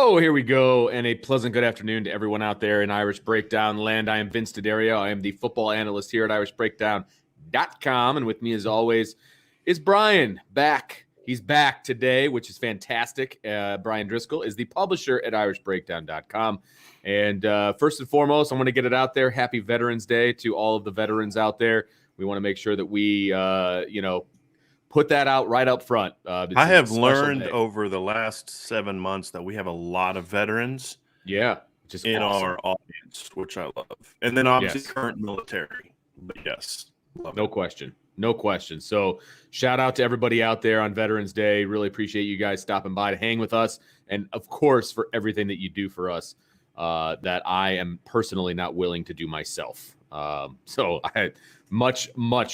Oh, here we go. And a pleasant good afternoon to everyone out there in Irish Breakdown land. I am Vince D'Addario. I am the football analyst here at irishbreakdown.com. And with me, as always, is Brian back. He's back today, which is fantastic. Brian Driscoll is the publisher at irishbreakdown.com. And first and foremost, I want to get it out there. Happy Veterans Day to all of the veterans out there. We want to make sure that we, put that out right up front. I have learned over the last 7 months that we have a lot of veterans just in awesome. our audience, which I love. And then obviously current military. But yes, no question. No question. So shout out to everybody out there on Veterans Day. Really appreciate you guys stopping by to hang with us. And of course, for everything that you do for us that I am personally not willing to do myself. So I much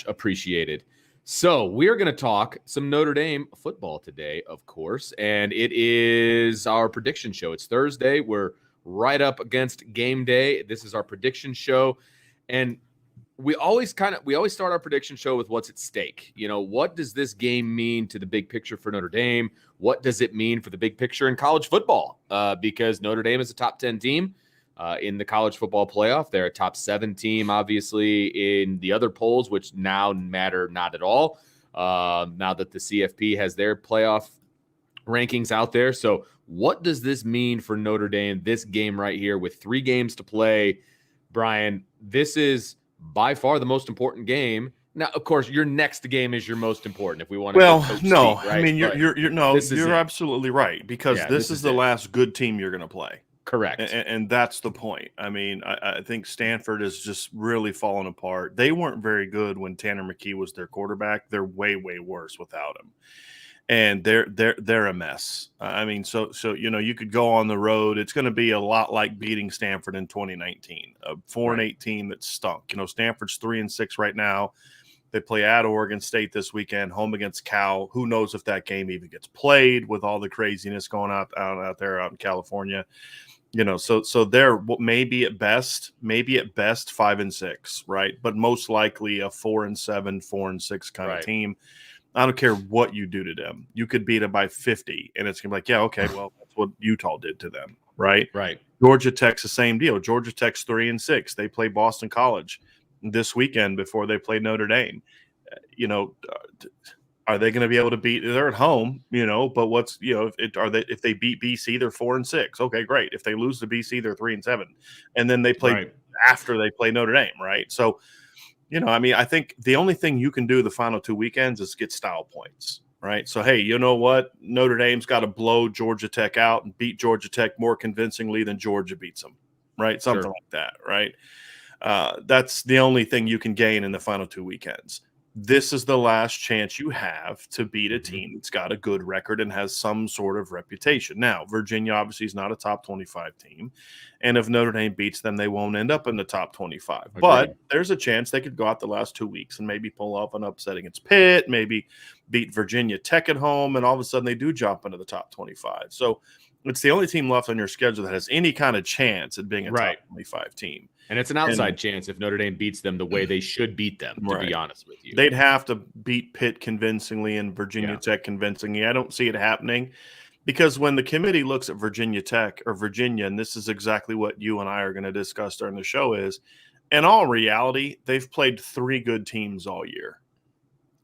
appreciated. So we're going to talk some Notre Dame football today, of course, and it is our prediction show. It's Thursday. We're right up against game day. This is our prediction show, and we always start our prediction show with what's at stake. You know, what does this game mean to the big picture for Notre Dame? What does it mean for the big picture in college football? Because Notre Dame is a top 10 team. In the college football playoff. They're a top 7 team, obviously, in the other polls, which now matter not at all, now that the CFP has their playoff rankings out there. So what does this mean for Notre Dame, this game right here with 3 games to play? Brian, this is by far the most important game. Now, of course, your next game is your most important if we want to no, speak, right? I mean, you're absolutely right, because this is the last good team you're going to play. Correct. And that's the point. I mean, I think Stanford is just really falling apart. They weren't very good when Tanner McKee was their quarterback. They're way worse without him. And they're a mess. I mean, so you could go on the road. It's going to be a lot like beating Stanford in 2019, a 4-8 team that stunk. Stanford's 3-6 right now. They play at Oregon State this weekend, home against Cal. Who knows if that game even gets played with all the craziness going out there in California. So they're maybe at best 5-6, right? But most likely a 4-7, 4-6 kind of team. I don't care what you do to them. You could beat them by 50, and it's gonna be like, yeah, okay, well, that's what Utah did to them, right? Right. Georgia Tech's the same deal. Georgia Tech's 3-6. They play Boston College this weekend before they play Notre Dame. Are they going to be able to beat? They're at home, but what's if they beat BC, they're 4-6. Okay, great. If they lose to BC, they're 3-7, and then they play after they play Notre Dame, right? So, I think the only thing you can do the final 2 weekends is get style points, right? So, hey, you know what? Notre Dame's got to blow Georgia Tech out and beat Georgia Tech more convincingly than Georgia beats them, right? Something like that, right? That's the only thing you can gain in the final 2 weekends. This is the last chance you have to beat a team that's got a good record and has some sort of reputation. Now, Virginia obviously is not a top 25 team, and if Notre Dame beats them, they won't end up in the top 25. Agreed. But there's a chance they could go out the last 2 weeks and maybe pull off an upset against Pitt, maybe beat Virginia Tech at home, and all of a sudden they do jump into the top 25. So it's the only team left on your schedule that has any kind of chance at being a top 25 team. And it's an outside chance if Notre Dame beats them the way they should beat them, to be honest with you. They'd have to beat Pitt convincingly and Virginia Tech convincingly. I don't see it happening because when the committee looks at Virginia Tech or Virginia, and this is exactly what you and I are going to discuss during the show, is in all reality, they've played 3 good teams all year,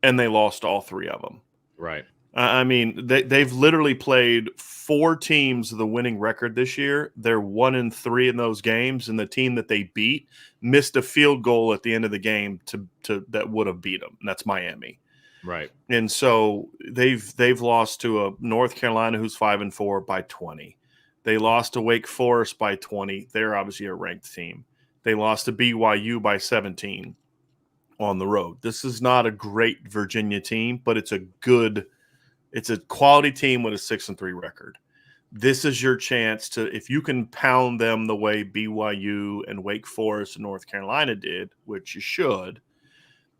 and they lost all 3 of them. Right. I mean, they've literally played 4 teams with a winning record this year. They're 1-3 in those games, and the team that they beat missed a field goal at the end of the game to that would have beat them. And that's Miami. Right. And so they've lost to a North Carolina who's 5-4 by 20. They lost to Wake Forest by 20. They're obviously a ranked team. They lost to BYU by 17 on the road. This is not a great Virginia team, but it's a quality team with a 6-3 record. This is your chance to, if you can pound them the way BYU and Wake Forest and North Carolina did, which you should,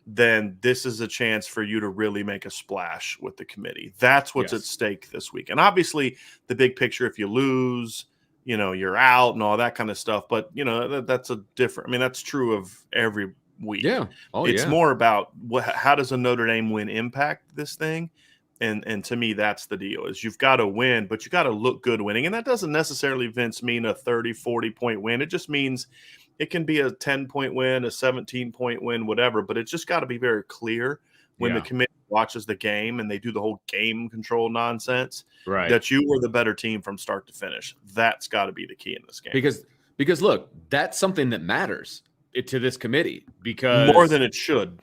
then this is a chance for you to really make a splash with the committee. That's what's at stake this week. And obviously the big picture, if you lose, you're out and all that kind of stuff. But, that's a different, that's true of every week. Yeah. It's more about how does a Notre Dame win impact this thing? And to me, that's the deal, is you've got to win, but you got to look good winning. And that doesn't necessarily, Vince, mean a 30, 40-point win. It just means it can be a 10-point win, a 17-point win, whatever. But it's just got to be very clear when the committee watches the game and they do the whole game control nonsense, that you were the better team from start to finish. That's got to be the key in this game. Because look, that's something that matters to this committee, because more than it should.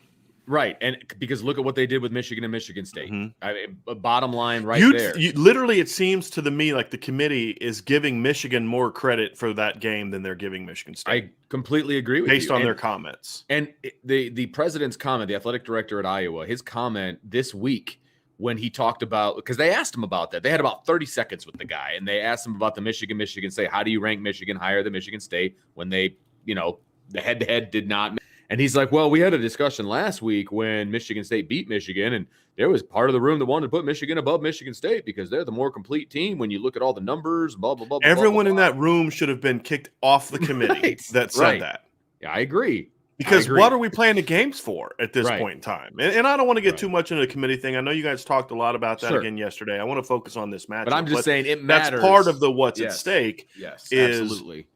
Right. And because look at what they did with Michigan and Michigan State. I mean, bottom line there. Literally, it seems to me like the committee is giving Michigan more credit for that game than they're giving Michigan State. I completely agree with you. Based on their comments. And the president's comment, the athletic director at Iowa, his comment this week when he talked about, because they asked him about that. They had about 30 seconds with the guy, and they asked him about the Michigan State. How do you rank Michigan higher than Michigan State when they, the head-to-head did not. And he's like, well, we had a discussion last week when Michigan State beat Michigan, and there was part of the room that wanted to put Michigan above Michigan State because they're the more complete team when you look at all the numbers, blah, blah, blah. Everyone blah, blah, in that room should have been kicked off the committee that said that. Yeah, I agree. Because what are we playing the games for at this point in time? And I don't want to get too much into the committee thing. I know you guys talked a lot about that again yesterday. I want to focus on this matchup. But I'm just saying it matters. That's part of the what's at stake. Yes, is absolutely.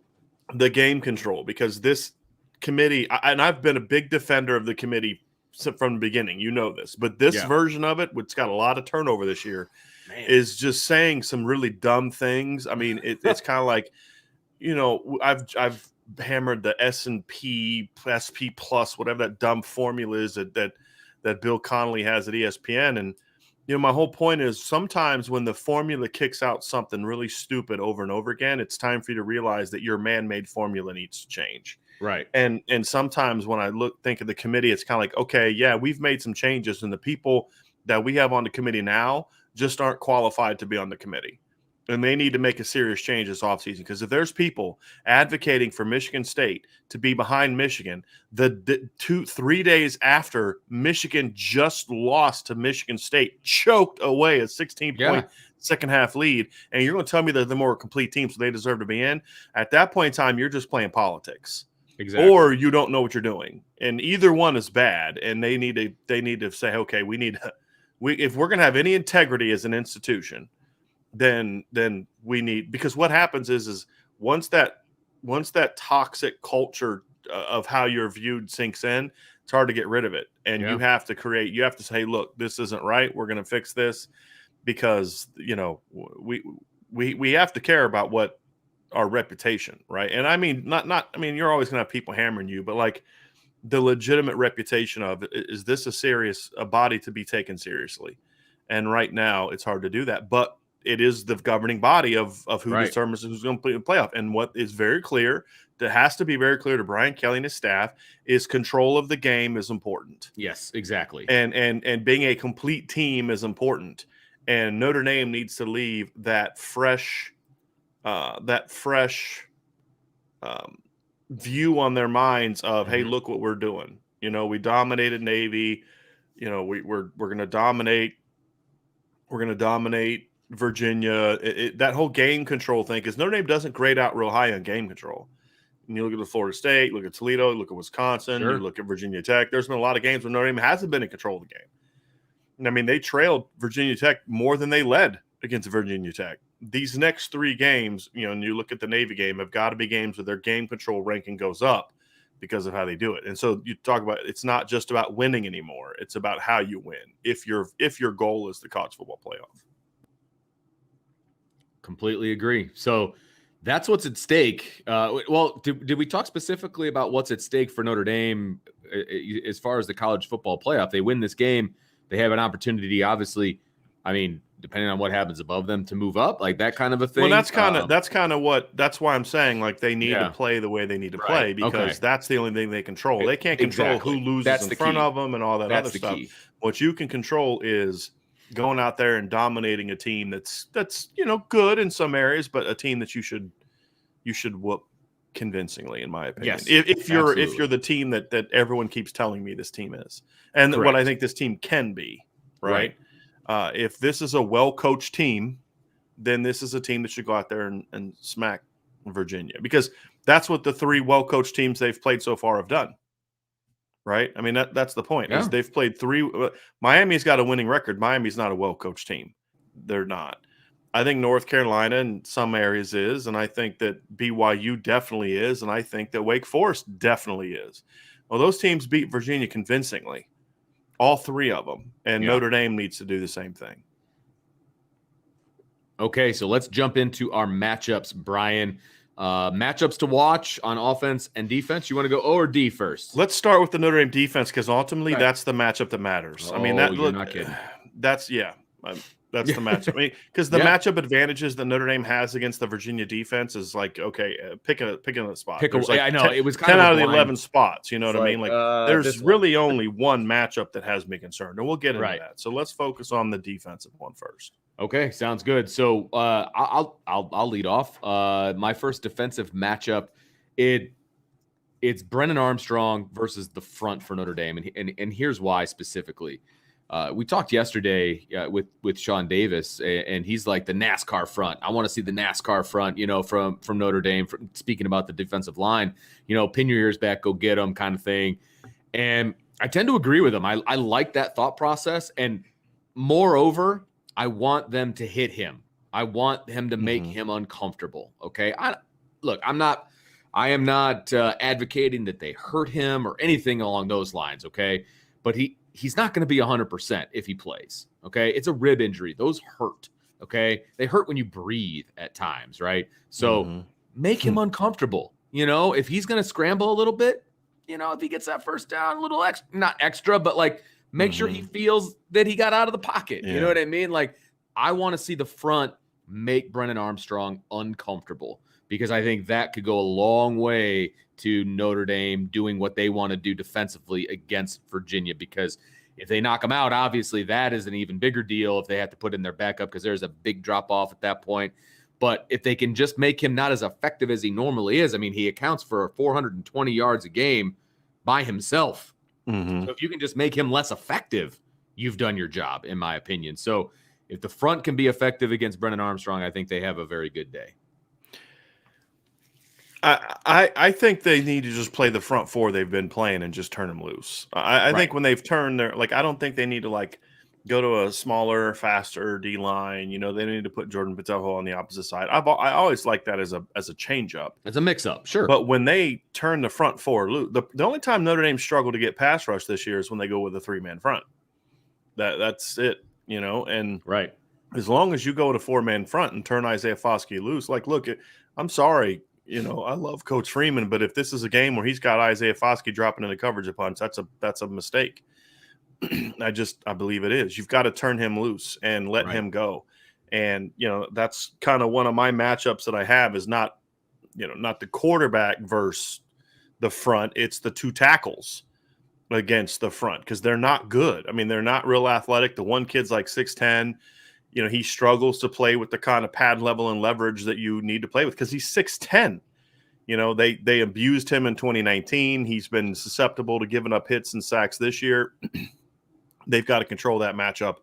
The game control, because this committee, and I've been a big defender of the committee from the beginning, this, but this version of it, which got a lot of turnover this year, is just saying some really dumb things. I mean, it's kind of like, I've hammered the S&P, SP plus, whatever that dumb formula is that Bill Connolly has at ESPN. And, my whole point is sometimes when the formula kicks out something really stupid over and over again, it's time for you to realize that your man-made formula needs to change. Right. And sometimes when I think of the committee, it's kind of like, okay, yeah, we've made some changes, and the people that we have on the committee now just aren't qualified to be on the committee. And they need to make a serious change this offseason, because if there's people advocating for Michigan State to be behind Michigan, the 3 days after Michigan just lost to Michigan State, choked away a 16-point second half lead, and you're going to tell me they're the more complete team, so they deserve to be in, at that point in time, you're just playing politics. Exactly. Or you don't know what you're doing. And either one is bad, and they need to say, okay, if we're going to have any integrity as an institution, then we need, because what happens is once that toxic culture of how you're viewed sinks in, it's hard to get rid of it. And you have to say, hey, look, this isn't right. We're going to fix this, because we have to care about what our reputation, right? And I mean, I mean, you're always going to have people hammering you, but like the legitimate reputation of, is this a body to be taken seriously? And right now it's hard to do that, but it is the governing body of who determines who's going to play the playoff. And what is very clear, that has to be very clear to Brian Kelly and his staff, is control of the game is important. Yes, exactly. And being a complete team is important. And Notre Dame needs to leave that fresh view on their minds of, hey, look what we're doing. We dominated Navy. We're going to dominate. We're going to dominate Virginia. That whole game control thing, because Notre Dame doesn't grade out real high on game control. And you look at the Florida State, look at Toledo, look at Wisconsin, you look at Virginia Tech. There's been a lot of games where Notre Dame hasn't been in control of the game. And I mean, they trailed Virginia Tech more than they led against Virginia Tech. These next 3 games, and you look at the Navy game, have got to be games where their game control ranking goes up because of how they do it. And so you talk about, it's not just about winning anymore. It's about how you win. If your goal is the college football playoff. Completely agree. So that's what's at stake. Well, did we talk specifically about what's at stake for Notre Dame as far as the college football playoff? They win this game, they have an opportunity, obviously, I mean, depending on what happens above them, to move up, like that kind of a thing. Well, that's why I'm saying, like, they need to play the way they need to play, because that's the only thing they control. They can't control who loses in front of them and all that other stuff. What you can control is going out there and dominating a team that's good in some areas, but a team that you should whoop convincingly, in my opinion. Yes, if you're the team that everyone keeps telling me this team is, and what I think this team can be, right? If this is a well-coached team, then this is a team that should go out there and smack Virginia, because that's what the 3 well-coached teams they've played so far have done. right? I mean, that's the point. Yeah. Is they've played 3. Miami's got a winning record. Miami's not a well-coached team. They're not. I think North Carolina in some areas is, and I think that BYU definitely is, and I think that Wake Forest definitely is. Well, those teams beat Virginia convincingly, all 3 of them, and Notre Dame needs to do the same thing. Okay, so let's jump into our matchups, Brian. Matchups to watch on offense and defense. You want to go O or D first? Let's start with the Notre Dame defense because ultimately that's the matchup that matters. I mean, you're not kidding. That's that's the matchup. I mean, because the matchup advantages that Notre Dame has against the Virginia defense is like, okay, pick a spot. I know it was kind 10 of out of the 11 spots. You know what I mean? Like, there's really one. only one matchup that has me concerned, and we'll get into that. So let's focus on the defensive one first. Okay, sounds good. So I'll lead off. My first defensive matchup, it's Brennan Armstrong versus the front for Notre Dame, and here's why specifically. We talked yesterday with Sean Davis, and he's like the NASCAR front. I want to see the NASCAR front, from Notre Dame. Speaking about the defensive line, pin your ears back, go get them, kind of thing. And I tend to agree with him. I like that thought process, and moreover, I want them to hit him. I want him to make him uncomfortable. Okay, I am not advocating that they hurt him or anything along those lines. Okay, but he's not going to be 100% if he plays. Okay, it's a rib injury. Those hurt. Okay, they hurt when you breathe at times, right? So make him uncomfortable. If he's going to scramble a little bit, if he gets that first down, a little extra, not extra, but like make sure he feels that he got out of the pocket. You know what I mean? Like, I want to see the front make Brennan Armstrong uncomfortable, because I think that could go a long way to Notre Dame doing what they want to do defensively against Virginia. Because if they knock them out, obviously that is an even bigger deal if they have to put in their backup, because there's a big drop off at that point. But if they can just make him not as effective as he normally is, I mean, he accounts for 420 yards a game by himself. So if you can just make him less effective, you've done your job, in my opinion. So if the front can be effective against Brennan Armstrong, I think they have a very good day. I think they need to just play the front 4 they've been playing and just turn them loose. I think when they've turned their, I don't think they need to go to a smaller, faster D line. They need to put Jordan Patelho on the opposite side. I always like that as a change up. It's a mix up, sure. But when they turn the front 4 loose, the only time Notre Dame struggled to get pass rush this year is when they go with a 3-man front. That's it. And as long as you go to 4-man front and turn Isaiah Foskey loose, look, I'm sorry, I love Coach Freeman, but if this is a game where he's got Isaiah Foskey dropping into coverage of punts, that's a mistake. I believe it is. You've got to turn him loose and let him go. And, that's kind of one of my matchups that I have is not the quarterback versus the front. It's the 2 tackles against the front, because they're not good. I mean, they're not real athletic. The one kid's like 6'10". He struggles to play with the kind of pad level and leverage that you need to play with because he's 6'10". They abused him in 2019. He's been susceptible to giving up hits and sacks this year. They've got to control that matchup.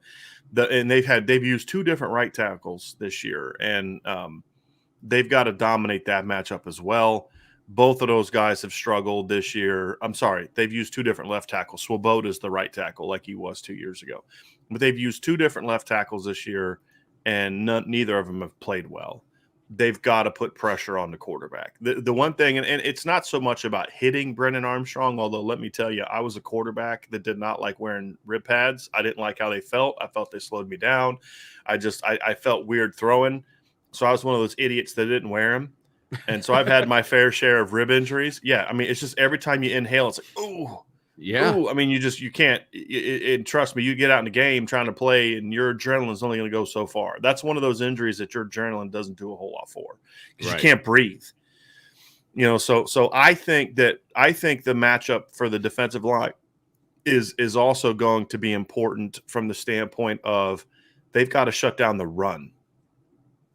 And they've used 2 different right tackles this year, and they've got to dominate that matchup as well. Both of those guys have struggled this year. I'm sorry, they've used 2 different left tackles. Swoboda is the right tackle like he was 2 years ago. But they've used 2 different left tackles this year, and neither of them have played well. They've got to put pressure on the quarterback. The one thing, and it's not so much about hitting Brennan Armstrong, although let me tell you, I was a quarterback that did not like wearing rib pads. I didn't like how they felt. I felt they slowed me down. I felt weird throwing. So I was one of those idiots that didn't wear them. And so I've had my fair share of rib injuries. Yeah, I mean, it's just every time you inhale, it's like, ooh. Yeah. Ooh, I mean, you can't – trust me, you get out in the game trying to play, and your adrenaline is only going to go so far. That's one of those injuries that your adrenaline doesn't do a whole lot for because you can't breathe. So I think the matchup for the defensive line is also going to be important from the standpoint of they've got to shut down the run.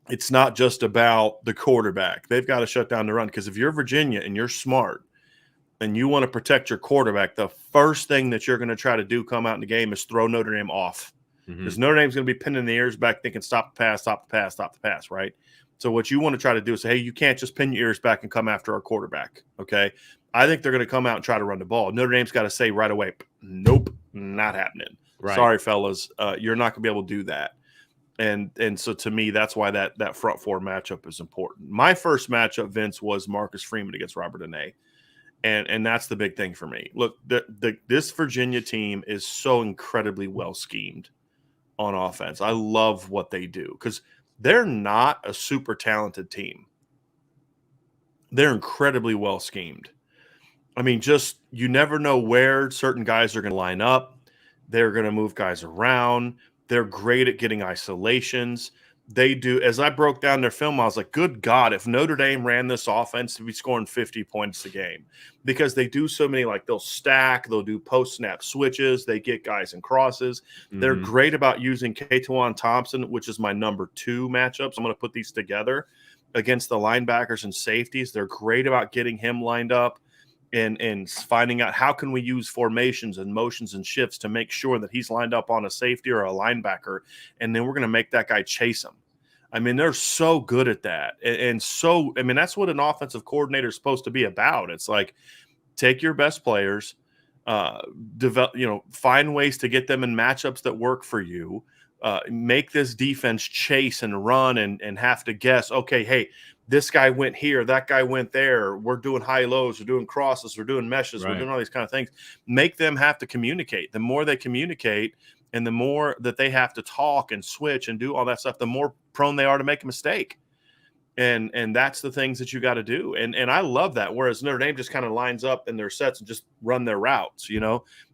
It's not just about the quarterback. They've got to shut down the run because if you're Virginia and you're smart and you want to protect your quarterback, the first thing that you're going to try to do come out in the game is throw Notre Dame off. Because Notre Dame's going to be pinning the ears back thinking stop the pass, stop the pass, stop the pass, right? So what you want to try to do is say, hey, you can't just pin your ears back and come after our quarterback, okay? I think they're going to come out and try to run the ball. Notre Dame's got to say right away, nope, not happening. Right. Sorry, fellas, you're not going to be able to do that. And so to me, that's why that front four matchup is important. My first matchup, Vince, was Marcus Freeman against Robert Anae. And that's the big thing for me. Look, this Virginia team is so incredibly well schemed on offense. I love what they do because they're not a super talented team. They're incredibly well schemed. I mean, just you never know where certain guys are going to line up. They're going to move guys around. They're great at getting isolations. They do. As I broke down their film, I was like, good God, if Notre Dame ran this offense, they'd be scoring 50 points a game because they do so many, like they'll stack, they'll do post-snap switches, they get guys in crosses. Mm-hmm. They're great about using Katuan Thompson, which is my number 2 matchups. I'm going to put these together against the linebackers and safeties. They're great about getting him lined up and finding out how can we use formations and motions and shifts to make sure that he's lined up on a safety or a linebacker, and then we're going to make that guy chase him. I mean, they're so good at that. And so, I mean, that's what an offensive coordinator is supposed to be about. It's like, take your best players, find ways to get them in matchups that work for you, make this defense chase and run and have to guess, okay, hey, this guy went here, that guy went there. We're doing high lows, we're doing crosses, we're doing meshes, We're doing all these kind of things. Make them have to communicate. The more they communicate and the more that they have to talk and switch and do all that stuff, the more prone they are to make a mistake. And that's the things that you got to do. And I love that. Whereas Notre Dame just kind of lines up in their sets and just run their routes,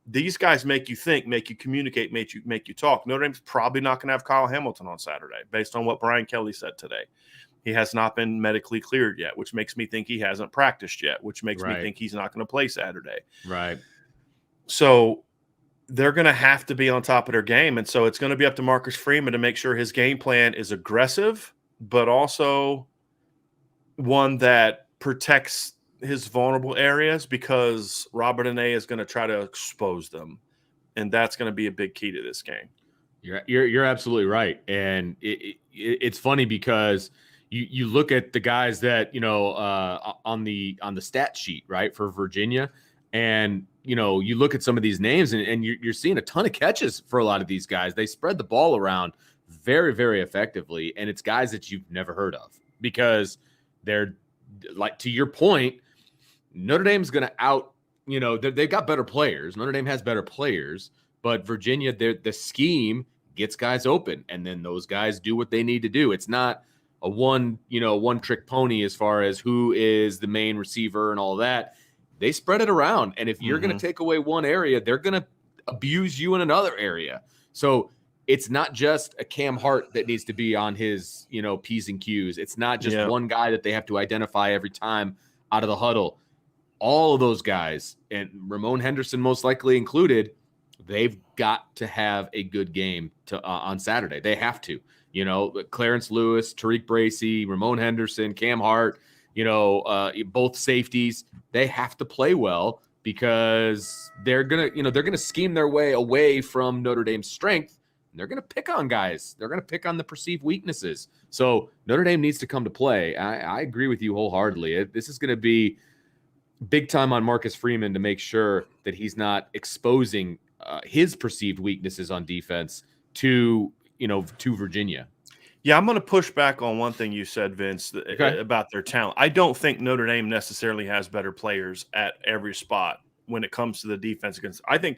These guys make you think, make you communicate, make you talk. Notre Dame's probably not going to have Kyle Hamilton on Saturday based on what Brian Kelly said today. He has not been medically cleared yet, which makes me think he hasn't practiced yet, which makes me think he's not going to play Saturday. Right. So they're going to have to be on top of their game. And so it's going to be up to Marcus Freeman to make sure his game plan is aggressive, but also one that protects his vulnerable areas because Robert Anae is going to try to expose them. And that's going to be a big key to this game. You're absolutely right. And it's funny because you look at the guys that, on the stat sheet, right, for Virginia, and, you look at some of these names and you're seeing a ton of catches for a lot of these guys. They spread the ball around very, very effectively. And it's guys that you've never heard of because they're like, to your point, Notre Dame's going to they've got better players. Notre Dame has better players, but Virginia, the scheme gets guys open and then those guys do what they need to do. It's not a one trick pony as far as who is the main receiver and all that. They spread it around. And if you're going to take away one area, they're going to abuse you in another area. So it's not just a Cam Hart that needs to be on his, P's and Q's. It's not just one guy that they have to identify every time out of the huddle. All of those guys, and Ramon Henderson most likely included, they've got to have a good game on Saturday. They have to. Clarence Lewis, Tariq Bracy, Ramon Henderson, Cam Hart, both safeties, they have to play well because they're gonna scheme their way away from Notre Dame's strength. And they're gonna pick on guys. They're gonna pick on the perceived weaknesses. So Notre Dame needs to come to play. I agree with you wholeheartedly. This is gonna be big time on Marcus Freeman to make sure that he's not exposing his perceived weaknesses on defense to Virginia. Yeah, I'm going to push back on one thing you said, Vince, about their talent. I don't think Notre Dame necessarily has better players at every spot when it comes to the defense against. I think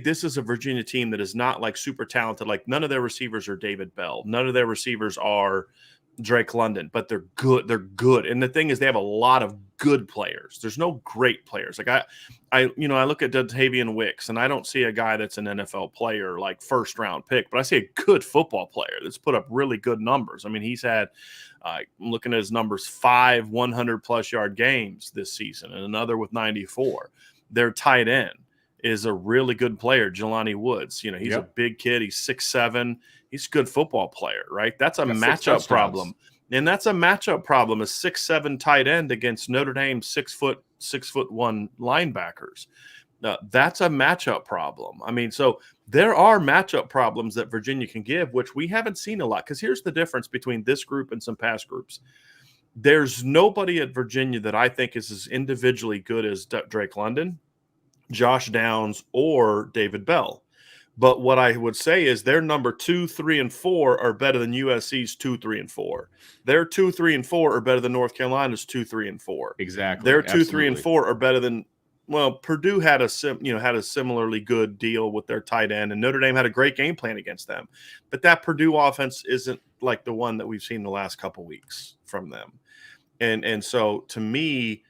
this is a Virginia team that is not like super talented. Like none of their receivers are David Bell. None of their receivers are Drake London, but they're good. They're good. And the thing is, they have a lot of good players. There's no great players. Like I look at Dontavian Wicks and I don't see a guy that's an NFL player, like first round pick, but I see a good football player that's put up really good numbers. I mean, he's had, I'm looking at his numbers, 5 100+ yard games this season and another with 94. Their tight end is a really good player, Jelani Woods. He's a big kid. He's 6'7". He's a good football player, right? That's a matchup problem. And that's a matchup problem, a 6'7" tight end against Notre Dame 6'1" linebackers. That's a matchup problem. I mean, so there are matchup problems that Virginia can give, which we haven't seen a lot. Because here's the difference between this group and some past groups. There's nobody at Virginia that I think is as individually good as Drake London, Josh Downs, or David Bell. But what I would say is their number 2, 3, and 4 are better than USC's 2, 3, and 4. Their 2, 3, and 4 are better than North Carolina's 2, 3, and 4. Exactly. Their 2, 3, and 4 are better than Purdue had a similarly good deal with their tight end, and Notre Dame had a great game plan against them. But that Purdue offense isn't like the one that we've seen the last couple weeks from them. And so to me,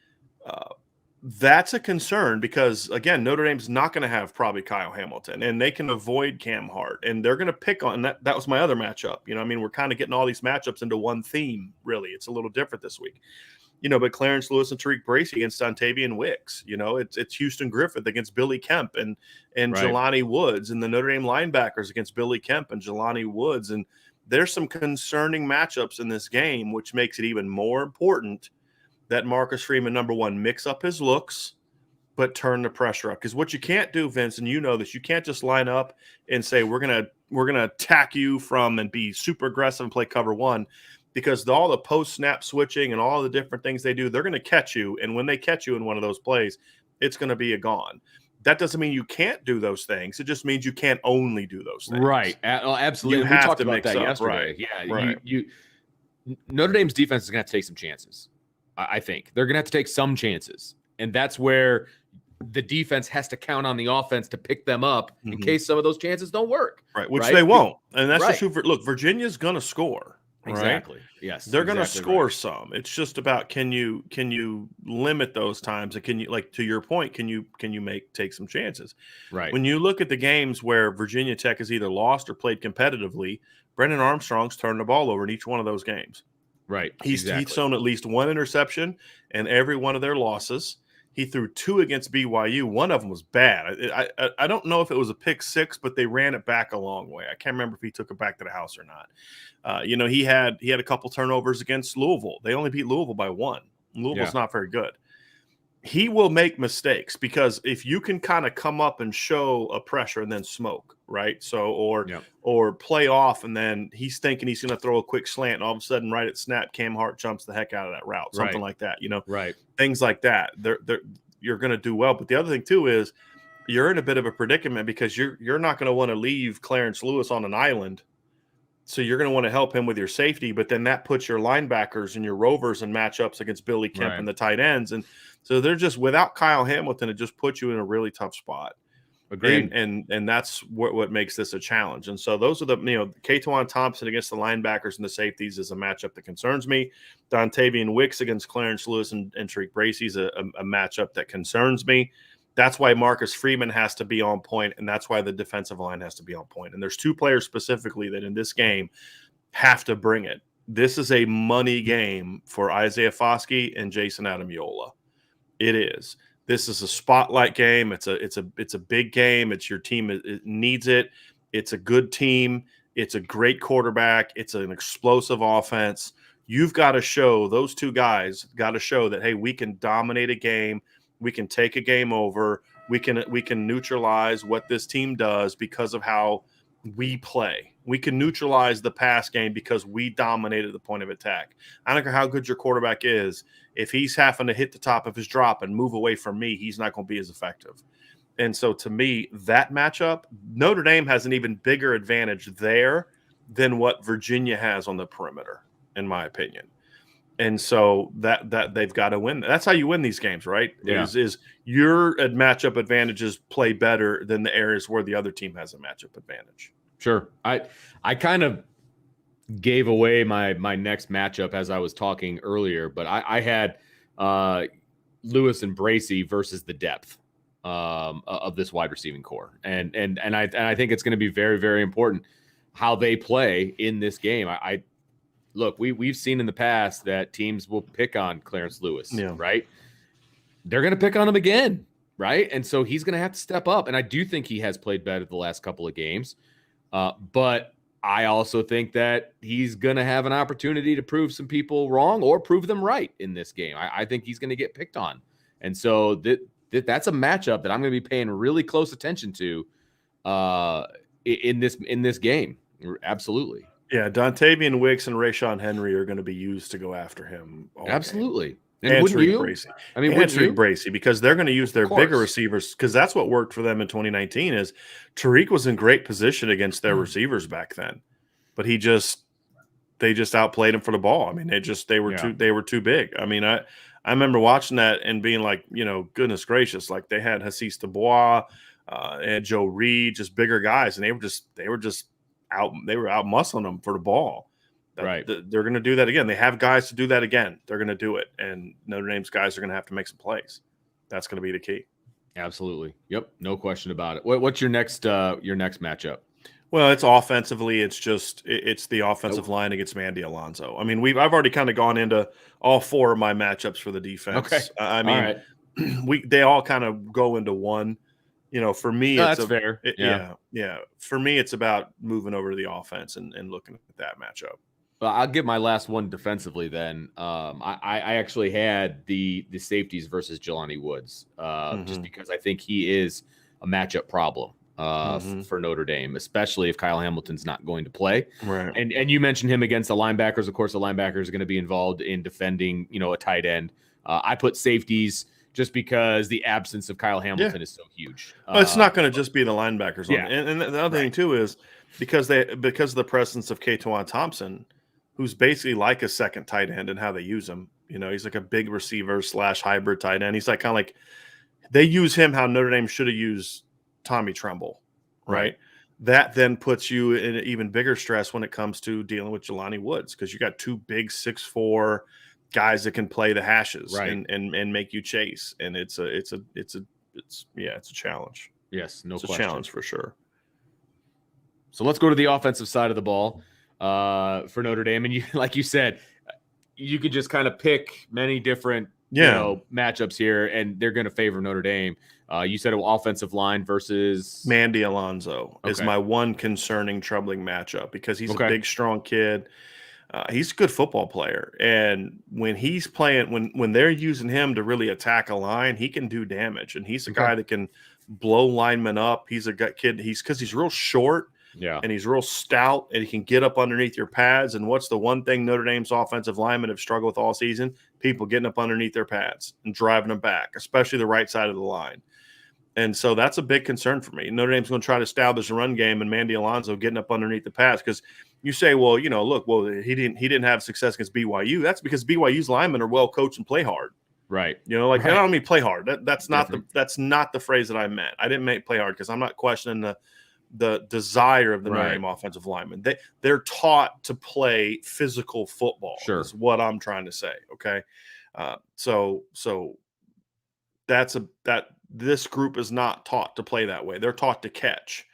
that's a concern because, again, Notre Dame's not going to have probably Kyle Hamilton, and they can avoid Cam Hart, and they're going to pick on that. That was my other matchup. We're kind of getting all these matchups into one theme, really. It's a little different this week. But Clarence Lewis and Tariq Bracy against Dontavian Wicks. It's Houston Griffith against Billy Kemp and right. Jelani Woods, and the Notre Dame linebackers against Billy Kemp and Jelani Woods. And there's some concerning matchups in this game, which makes it even more important that Marcus Freeman, number one, mix up his looks, but turn the pressure up. Because what you can't do, Vince, and you know this, you can't just line up and say we're gonna attack you from and be super aggressive and play cover one, because all the post snap switching and all the different things they do, they're going to catch you. And when they catch you in one of those plays, it's going to be a gone. That doesn't mean you can't do those things. It just means you can't only do those things. Right. Absolutely. You have talked to about mix that up. yesterday. Right. Yeah. Right. Notre Dame's defense is going to have to take some chances. I think they're going to have to take some chances. And that's where the defense has to count on the offense to pick them up in case some of those chances don't work. Right. Which they won't. And that's right. the truth. Look, Virginia's going to score. Exactly. Right? Yes. They're going to score right. some. It's just about can you limit those times, and can you, like to your point, can you take some chances? Right. When you look at the games where Virginia Tech has either lost or played competitively, Brendan Armstrong's turned the ball over in each one of those games. Right. He's thrown at least one interception in every one of their losses. He threw 2 against BYU. One of them was bad. I don't know if it was a pick 6, but they ran it back a long way. I can't remember if he took it back to the house or not. He had a couple turnovers against Louisville. They only beat Louisville by 1. Louisville's not very good. He will make mistakes because if you can kind of come up and show a pressure and then smoke, right? So or play off, and then he's thinking he's going to throw a quick slant, and all of a sudden, right at snap, Cam Hart jumps the heck out of that route, something like that. Right? Things like that. You're going to do well. But the other thing too is you're in a bit of a predicament because you're not going to want to leave Clarence Lewis on an island. So you're going to want to help him with your safety, but then that puts your linebackers and your rovers in matchups against Billy Kemp and the tight ends. And so they're just, without Kyle Hamilton, it just puts you in a really tough spot. Agreed. And that's what makes this a challenge. And so those are the, Katuan Thompson against the linebackers and the safeties is a matchup that concerns me. Dontavian Wicks against Clarence Lewis and Tariq Bracy is a matchup that concerns me. That's why Marcus Freeman has to be on point, and that's why the defensive line has to be on point. And there's 2 players specifically that in this game have to bring it. This is a money game for Isaiah Foskey and Jason Adamiola. It is. This is a spotlight game. It's a big game. It's your team. It needs it. It's a good team. It's a great quarterback. It's an explosive offense. You've got to show, those 2 guys got to show that, hey, we can dominate a game. We can take a game over. We can neutralize what this team does because of how we play. We can neutralize the pass game because we dominated the point of attack. I don't care how good your quarterback is. If he's having to hit the top of his drop and move away from me, he's not going to be as effective. And so to me, that matchup, Notre Dame has an even bigger advantage there than what Virginia has on the perimeter, in my opinion. And so that they've got to win. That's how you win these games, right? Yeah. Is your matchup advantages play better than the areas where the other team has a matchup advantage. Sure. I kind of gave away my next matchup as I was talking earlier, but I had Lewis and Bracy versus the depth of this wide receiving core, and I think it's going to be very, very important how they play in this game. Look, we've seen in the past that teams will pick on Clarence Lewis, right? They're going to pick on him again, right? And so he's going to have to step up. And I do think he has played better the last couple of games. But I also think that he's going to have an opportunity to prove some people wrong or prove them right in this game. I think he's going to get picked on. And so that's a matchup that I'm going to be paying really close attention to in this game. Absolutely. Yeah, Dontavian Wicks and Rayshon Henry are going to be used to go after him all game. Absolutely. And And wouldn't Tariq you? Bracy. I mean, And wouldn't Tariq you? Bracy, because they're going to use their bigger course. receivers, because that's what worked for them in 2019 is Tariq was in great position against their receivers back then. But they just outplayed him for the ball. I mean, they were too big. I mean, I remember watching that and being like, goodness gracious, like they had Hassis Dubois, and Joe Reed, just bigger guys, and they were out muscling them for the ball. Right. They're going to do that again. They have guys to do that again. They're going to do it, and Notre Dame's guys are going to have to make some plays. That's going to be the key. Absolutely. Yep. No question about it. What's your next matchup? Well, it's offensively. It's the offensive line against Mandy Alonso. I mean, I've already kind of gone into all four of my matchups for the defense. Okay. I mean, they all kind of go into one. For me, that's fair. Yeah. For me, it's about moving over to the offense and looking at that matchup. Well, I'll give my last one defensively then. I actually had the safeties versus Jelani Woods, just because I think he is a matchup problem for Notre Dame, especially if Kyle Hamilton's not going to play. Right. And you mentioned him against the linebackers. Of course, the linebackers are going to be involved in defending, a tight end. I put safeties just because the absence of Kyle Hamilton is so huge. Well, it's not going to just be the linebackers. Yeah. And the other thing too is because of the presence of Katuan Thompson, who's basically like a second tight end and how they use him. He's like a big receiver / hybrid tight end. He's like kind of like they use him how Notre Dame should have used Tommy Tremble, right? That then puts you in an even bigger stress when it comes to dealing with Jelani Woods, because you got two big 6'4" guys that can play the hashes and make you chase. And it's a challenge. Yes, no question. It's a challenge for sure. So let's go to the offensive side of the ball for Notre Dame. And like you said, you could just kind of pick many different matchups here, and they're going to favor Notre Dame. You said an offensive line versus Mandy Alonso is my one concerning, troubling matchup, because he's a big, strong kid. He's a good football player, and when he's playing, when they're using him to really attack a line, he can do damage. And he's a guy that can blow linemen up. He's a good kid. Because he's real short. Yeah, and he's real stout, and he can get up underneath your pads. And what's the one thing Notre Dame's offensive linemen have struggled with all season? People getting up underneath their pads and driving them back, especially the right side of the line. And so that's a big concern for me. Notre Dame's going to try to establish a run game, and Mandy Alonso getting up underneath the pads, because you say, well, he didn't have success against BYU. That's because BYU's linemen are well coached and play hard. Right. I don't mean play hard. That's not the phrase that I meant. I didn't mean play hard, because I'm not questioning the desire of the Notre Dame offensive linemen. They're taught to play physical football. Sure, is what I'm trying to say. Okay, so this group is not taught to play that way. They're taught to catch.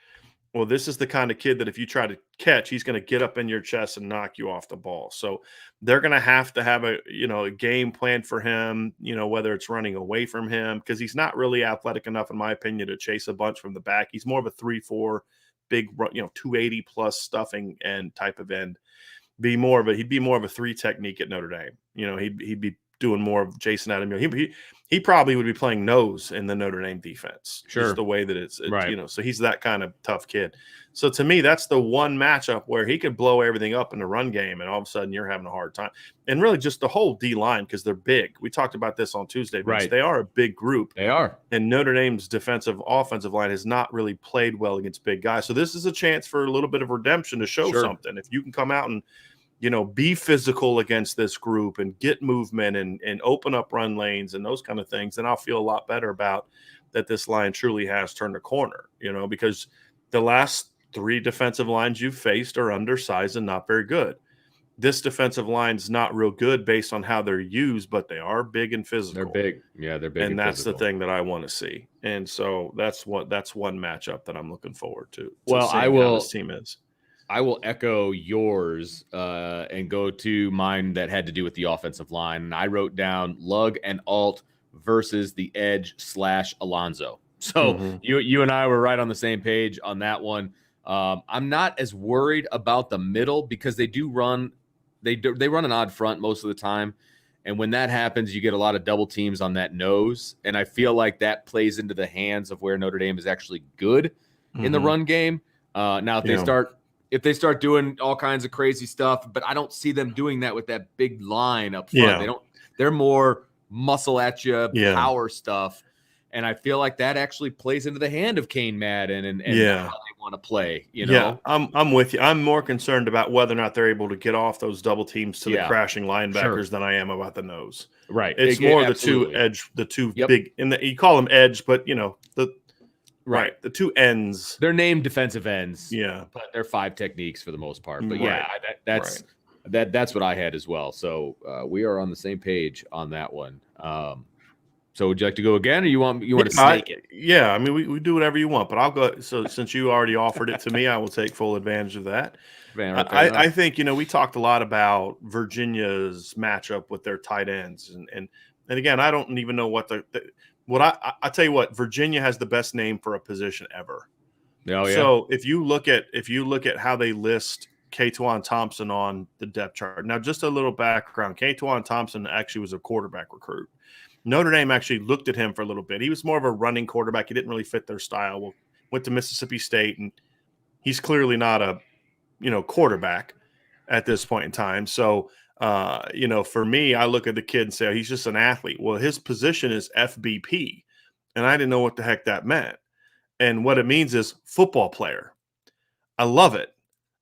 Well, this is the kind of kid that if you try to catch, he's going to get up in your chest and knock you off the ball. So they're going to have a game plan for him, whether it's running away from him, because he's not really athletic enough, in my opinion, to chase a bunch from the back. He's more of a 3-4 big, 280 plus stuffing end type of end. He'd be more of a 3 technique at Notre Dame. He'd be doing more of Jason Adam. He probably would be playing nose in the Notre Dame defense. Sure. Just the way that it's so he's that kind of tough kid. So to me, that's the one matchup where he could blow everything up in the run game, and all of a sudden you're having a hard time. And really just the whole D-line, because they're big. We talked about this on Tuesday. Right. They are a big group. They are. And Notre Dame's offensive line has not really played well against big guys. So this is a chance for a little bit of redemption to show something. If you can come out and be physical against this group and get movement and open up run lanes and those kind of things, then I'll feel a lot better about that this line truly has turned a corner, because the last 3 defensive lines you've faced are undersized and not very good. This defensive line is not real good based on how they're used, but they are big and physical. They're big. Yeah, they're big. And that's the thing that I want to see. And so that's one matchup that I'm looking forward to. Well, how this team is. I will echo yours and go to mine that had to do with the offensive line. And I wrote down Lug and Alt versus the edge / Alonzo. So you and I were right on the same page on that one. I'm not as worried about the middle, because they do run they run an odd front most of the time. And when that happens, you get a lot of double teams on that nose. And I feel like that plays into the hands of where Notre Dame is actually good in the run game. Now, if they start if they start doing all kinds of crazy stuff, but I don't see them doing that with that big line up front. Yeah. They're more muscle at you, Yeah. power stuff. And I feel like that actually plays into the hand of Kane Madden and Yeah. how they want to play, you know? Yeah, I'm with you. I'm more concerned about whether or not they're able to get off those double teams to the crashing linebackers than I am about the nose. Right. It's more the two big, you call them edge, but you know, the two ends. They're named defensive ends. Yeah. But they're 5 techniques for the most part. But that's what I had as well. So we are on the same page on that one. So would you like to go again, or you want to snake it? Yeah, I mean we do whatever you want, but I'll go. So since you already offered it to me, I will take full advantage of that. I think we talked a lot about Virginia's matchup with their tight ends, and again, I don't even know what I tell you what, Virginia has the best name for a position ever. Oh, yeah. So if you look at how they list Katuan Thompson on the depth chart. Now, just a little background: Katuan Thompson actually was a quarterback recruit. Notre Dame actually looked at him for a little bit. He was more of a running quarterback. He didn't really fit their style. Well, went to Mississippi State, and he's clearly not a, quarterback at this point in time. So, for me, I look at the kid and say, oh, he's just an athlete. Well, his position is FBP, and I didn't know what the heck that meant. And what it means is football player. I love it.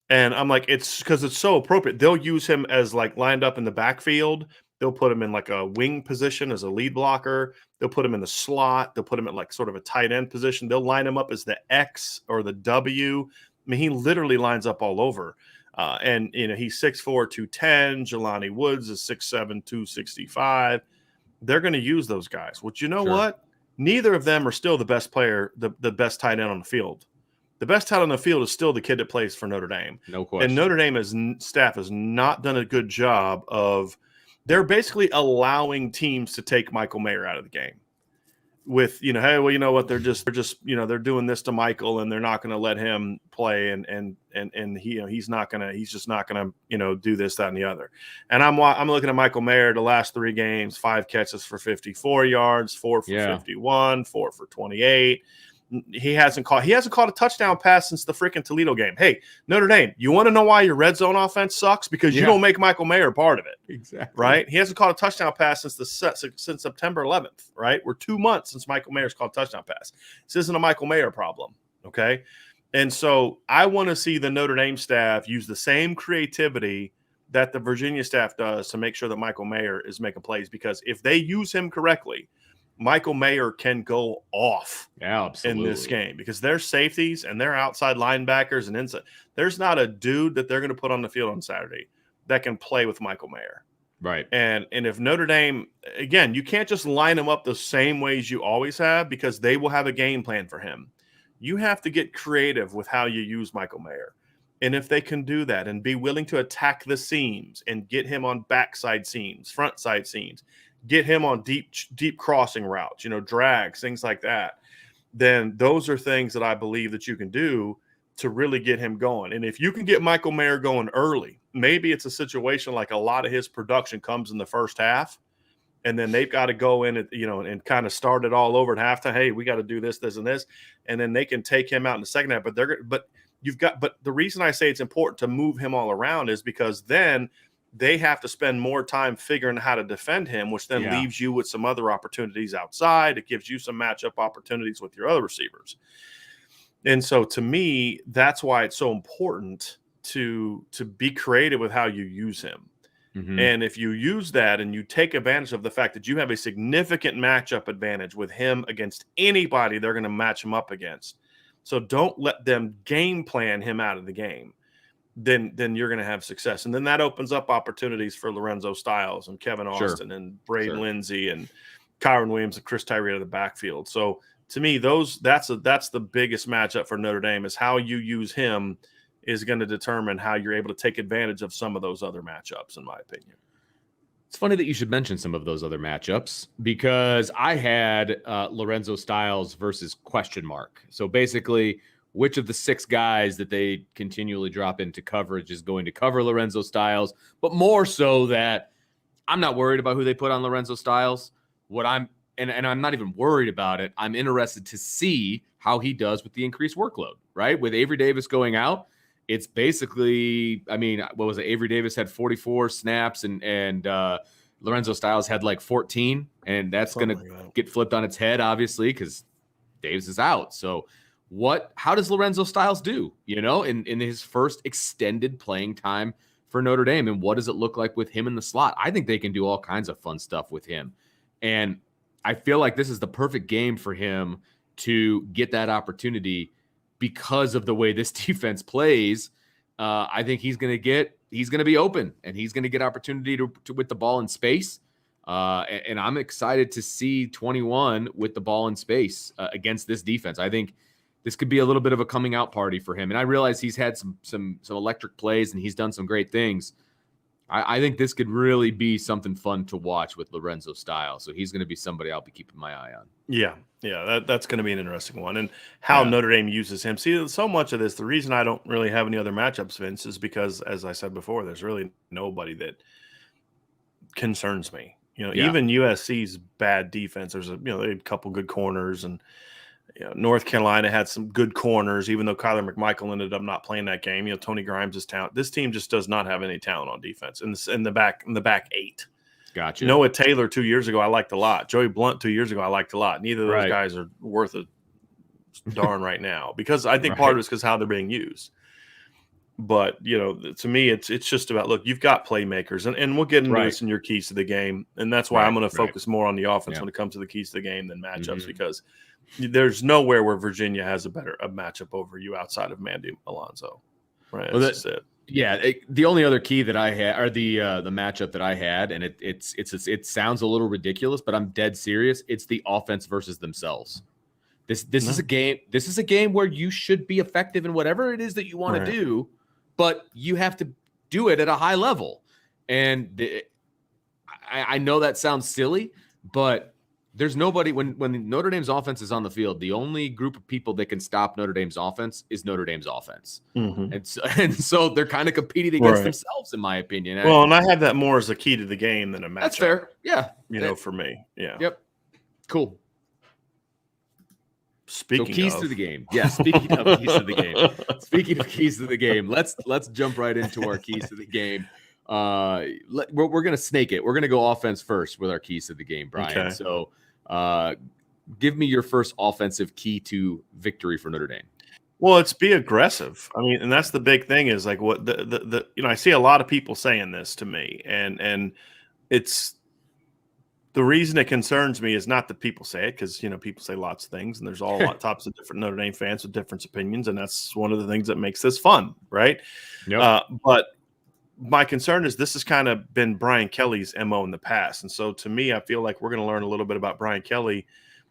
And I'm like, it's because it's so appropriate. They'll use him as like lined up in the backfield. They'll put him in like a wing position as a lead blocker. They'll put him in the slot. They'll put him at like sort of a tight end position. They'll line him up as the X or the W. I mean, he literally lines up all over. And he's 6'4", 210. Jelani Woods is 6'7", 265. They're going to use those guys. Well, you know what? Neither of them are still the best player, the best tight end on the field. The best talent on the field is still the kid that plays for Notre Dame. No question. And Notre Dame staff has not done a good job of – they're basically allowing teams to take Michael Mayer out of the game with, hey, well, you know what? They're just they're doing this to Michael, and they're not going to let him play, and he's just not going to, do this, that, and the other. And I'm looking at Michael Mayer the last 3 games, 5 catches for 54 yards, 4 for 51, 4 for 28. He hasn't caught a touchdown pass since the freaking Toledo game. Hey, Notre Dame, you want to know why your red zone offense sucks? Because you don't make Michael Mayer part of it. Exactly. Right? He hasn't caught a touchdown pass since September 11th, right? We're 2 months since Michael Mayer's caught a touchdown pass. This isn't a Michael Mayer problem, okay? And so I want to see the Notre Dame staff use the same creativity that the Virginia staff does to make sure that Michael Mayer is making plays, because if they use him correctly, Michael Mayer can go off in this game, because their safeties and their outside linebackers and inside. There's not a dude that they're going to put on the field on Saturday that can play with Michael Mayer. Right. And if Notre Dame, again, you can't just line him up the same ways you always have, because they will have a game plan for him. You have to get creative with how you use Michael Mayer. And if they can do that and be willing to attack the seams and get him on backside seams, front side seams, get him on deep crossing routes, drags, things like that, then those are things that I believe that you can do to really get him going. And if you can get Michael Mayer going early, maybe it's a situation like a lot of his production comes in the first half, and then they've got to go in, and kind of start it all over at halftime. Hey, we got to do this, this, and this, and then they can take him out in the second half. But the reason I say it's important to move him all around is because then they have to spend more time figuring out how to defend him, which then leaves you with some other opportunities outside. It gives you some matchup opportunities with your other receivers. And so to me, that's why it's so important to be creative with how you use him. Mm-hmm. And if you use that and you take advantage of the fact that you have a significant matchup advantage with him against anybody they're going to match him up against. So don't let them game plan him out of the game. Then you're going to have success. And then that opens up opportunities for Lorenzo Styles and Kevin Austin and Braden Lindsey and Kyron Williams and Chris Tyree out of the backfield. So to me, that's the biggest matchup for Notre Dame, is how you use him is going to determine how you're able to take advantage of some of those other matchups, in my opinion. It's funny that you should mention some of those other matchups, because I had Lorenzo Styles versus question mark. So basically, which of the 6 guys that they continually drop into coverage is going to cover Lorenzo Styles, but more so that I'm not worried about who they put on Lorenzo Styles. And I'm not even worried about it. I'm interested to see how he does with the increased workload, right? With Avery Davis going out, it's basically, I mean, what was it? Avery Davis had 44 snaps and Lorenzo Styles had like 14, and that's going to get flipped on its head, obviously, because Davis is out. So how does Lorenzo Styles do, in his first extended playing time for Notre Dame? And what does it look like with him in the slot? I think they can do all kinds of fun stuff with him. And I feel like this is the perfect game for him to get that opportunity because of the way this defense plays. I think he's going to be open, and he's going to get opportunity to with the ball in space. And I'm excited to see 21 with the ball in space against this defense. I think this could be a little bit of a coming out party for him. And I realize he's had some electric plays and he's done some great things. I think this could really be something fun to watch with Lorenzo Styles. So he's going to be somebody I'll be keeping my eye on. Yeah, that's going to be an interesting one. And how Notre Dame uses him. See, so much of this, the reason I don't really have any other matchups, Vince, is because, as I said before, there's really nobody that concerns me. Even USC's bad defense, there's they had a couple good corners, and North Carolina had some good corners, even though Kyler McMichael ended up not playing that game. Tony Grimes' talent. This team just does not have any talent on defense in the back eight. Gotcha. Noah Taylor 2 years ago I liked a lot. Joey Blunt 2 years ago I liked a lot. Neither of those guys are worth a darn right now, because I think part of it is because how they're being used. But, to me, it's just about, look, you've got playmakers, and we'll get into this in your keys to the game. And that's why I'm going to focus more on the offense when it comes to the keys to the game than matchups, because there's nowhere where Virginia has a matchup over you outside of Mandy Alonso. Right. Well, that's it. Yeah. The only other key that I had, or the matchup that I had, and it sounds a little ridiculous, but I'm dead serious. It's the offense versus themselves. This is a game. This is a game where you should be effective in whatever it is that you want to do, but you have to do it at a high level. And I know that sounds silly, but there's nobody when Notre Dame's offense is on the field. The only group of people that can stop Notre Dame's offense is Notre Dame's offense, and so they're kind of competing against themselves, in my opinion. Well, and I have that more as a key to the game than a matchup. That's fair, yeah. For me, yeah. Yep. Cool. Speaking keys to the game. Yeah, speaking of keys to the game. Speaking of keys to the game, let's jump right into our keys to the game. We're going to snake it. We're going to go offense first with our keys to the game, Brian. Okay. So give me your first offensive key to victory for Notre Dame. Well, it's be aggressive. I mean, and that's the big thing is like what the I see a lot of people saying this to me, and it's the reason it concerns me is not that people say it, because people say lots of things, and there's all types of different Notre Dame fans with different opinions, and that's one of the things that makes this fun, right? Yep. But my concern is this has kind of been Brian Kelly's MO in the past. And so to me, I feel like we're going to learn a little bit about Brian Kelly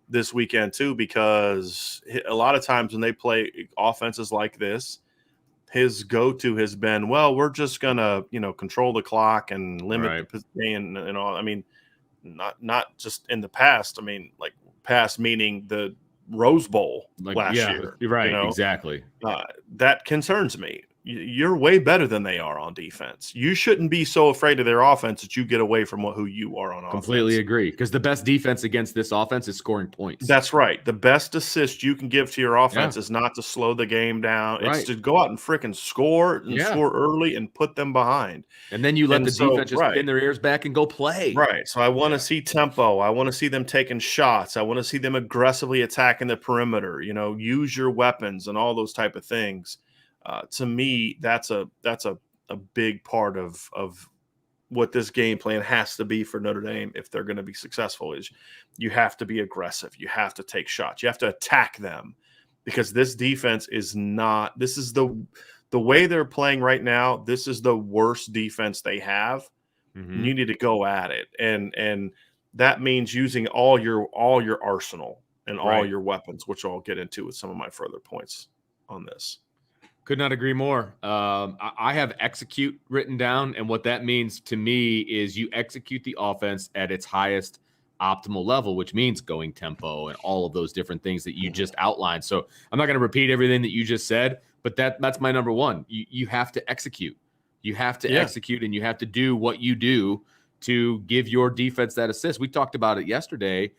this weekend too, because a lot of times when they play offenses like this, his go-to has been, well, we're just going to, control the clock and limit the game and all. I mean, not just in the past. I mean, like past meaning the Rose Bowl last year. Right. Exactly. That concerns me. You're way better than they are on defense. You shouldn't be so afraid of their offense that you get away from who you are on offense. Completely agree, because the best defense against this offense is scoring points. That's right. The best assist you can give to your offense is not to slow the game down. It's to go out and freaking score and score early and put them behind. And then you let the defense just pin their ears back and go play. Right. So I want to see tempo. I want to see them taking shots. I want to see them aggressively attacking the perimeter. Use your weapons and all those type of things. To me, that's a big part of what this game plan has to be for Notre Dame if they're going to be successful. Is you have to be aggressive, you have to take shots, you have to attack them, because this defense is not. This is the way they're playing right now. This is the worst defense they have. Mm-hmm. You need to go at it, and that means using all your arsenal and all your weapons, which I'll get into with some of my further points on this. Could not agree more. I have execute written down, and what that means to me is you execute the offense at its highest optimal level, which means going tempo and all of those different things that you just outlined. So I'm not going to repeat everything that you just said, but that's my number one. You have to execute. You have to execute, and you have to do what you do to give your defense that assist. We talked about it yesterday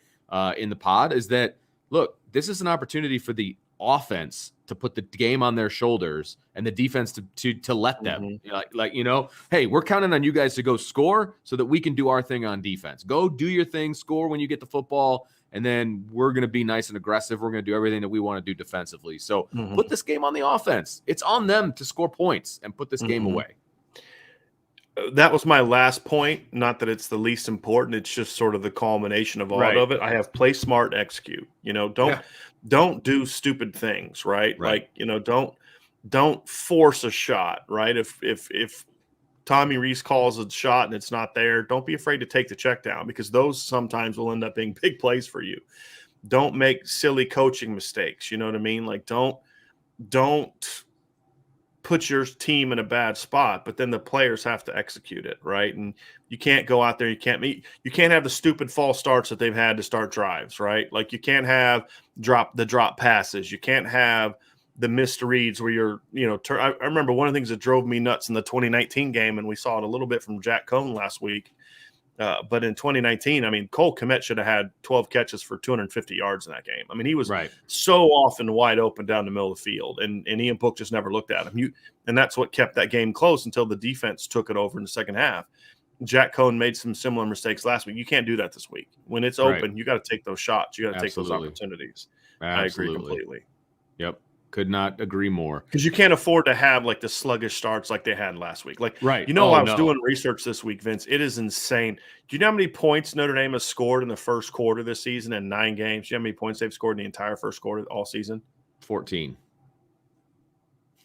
in the pod, is that, look, this is an opportunity for the offense to put the game on their shoulders and the defense to let them hey, we're counting on you guys to go score so that we can do our thing on defense. Go do your thing, score when you get the football, and then we're going to be nice and aggressive. We're going to do everything that we want to do defensively. So put this game on the offense. It's on them to score points and put this game away. That was my last point. Not that it's the least important. It's just sort of the culmination of all of it. I have play smart, execute. Don't do stupid things, right? Like, don't force a shot, right? If Tommy Reese calls a shot and it's not there, don't be afraid to take the check down, because those sometimes will end up being big plays for you. Don't make silly coaching mistakes. You know what I mean? Like, don't put your team in a bad spot, but then the players have to execute it, right? And you can't go out there. You can't have the stupid false starts that they've had to start drives, right? Like, you can't have drop passes. You can't have the missed reads where you're, I remember one of the things that drove me nuts in the 2019 game, and we saw it a little bit from Jack Cohn last week. But in 2019, I mean, Cole Kmet should have had 12 catches for 250 yards in that game. I mean, he was so often wide open down the middle of the field, and Ian Book just never looked at him. And that's what kept that game close until the defense took it over in the second half. Jack Cohn made some similar mistakes last week. You can't do that this week. When it's open, you got to take those shots. You got to take those opportunities. I agree completely. Yep. Could not agree more. Because you can't afford to have like the sluggish starts like they had last week. Like, I was doing research this week, Vince. It is insane. Do you know how many points Notre Dame has scored in the first quarter this season in 9 games? Do you know how many points they've scored in the entire first quarter all season? 14.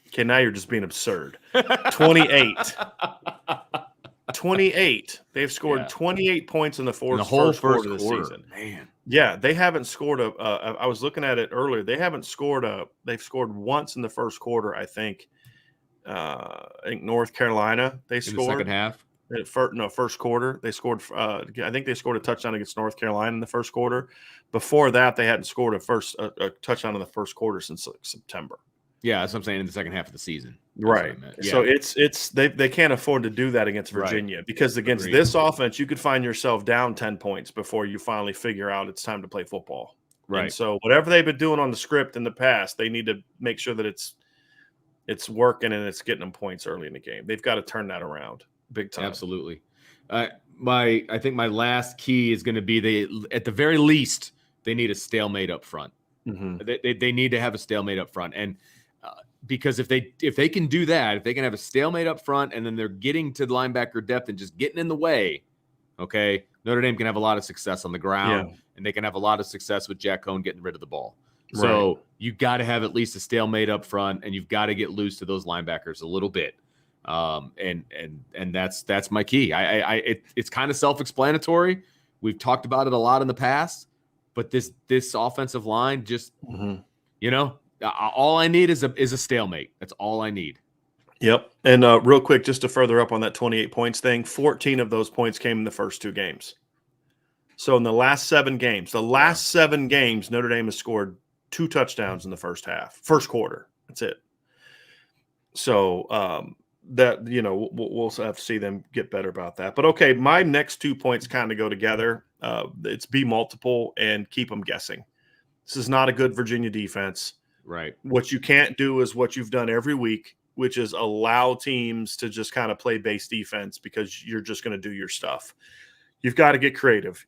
Okay, now you're just being absurd. 28. 28. They've scored 28 points in the first quarter of the season. Man. Yeah, they haven't scored I was looking at it earlier. They haven't scored they've scored once in the first quarter, I think. I think North Carolina, they scored. In the second half? First quarter. They scored, I think they scored a touchdown against North Carolina in the first quarter. Before that, they hadn't scored a touchdown in the first quarter since September. Yeah, that's what I'm saying, in the second half of the season. Right. Yeah. So it's they can't afford to do that against Virginia, because against this offense, you could find yourself down 10 points before you finally figure out it's time to play football. Right. And so whatever they've been doing on the script in the past, they need to make sure that it's working and it's getting them points early in the game. They've got to turn that around big time. Absolutely. I think my last key is going to be at the very least, they need a stalemate up front. They need to have a stalemate up front. And because if they can do that, if they can have a stalemate up front, and then they're getting to linebacker depth and just getting in the way, okay, Notre Dame can have a lot of success on the ground, and they can have a lot of success with Jack Cohn getting rid of the ball. So you got to have at least a stalemate up front, and you've got to get loose to those linebackers a little bit. And that's my key. It's kind of self-explanatory. We've talked about it a lot in the past, but this offensive line just, all I need is a stalemate. That's all I need. Yep. And real quick, just to further up on that 28 points thing, 14 of those points came in the first 2 games. So in the last 7 games, Notre Dame has scored 2 touchdowns in the first quarter. That's it. So that, we'll have to see them get better about that. But okay, my next 2 points kind of go together. It's be multiple and keep them guessing. This is not a good Virginia defense. Right. What you can't do is what you've done every week, which is allow teams to just kind of play base defense because you're just going to do your stuff. You've got to get creative.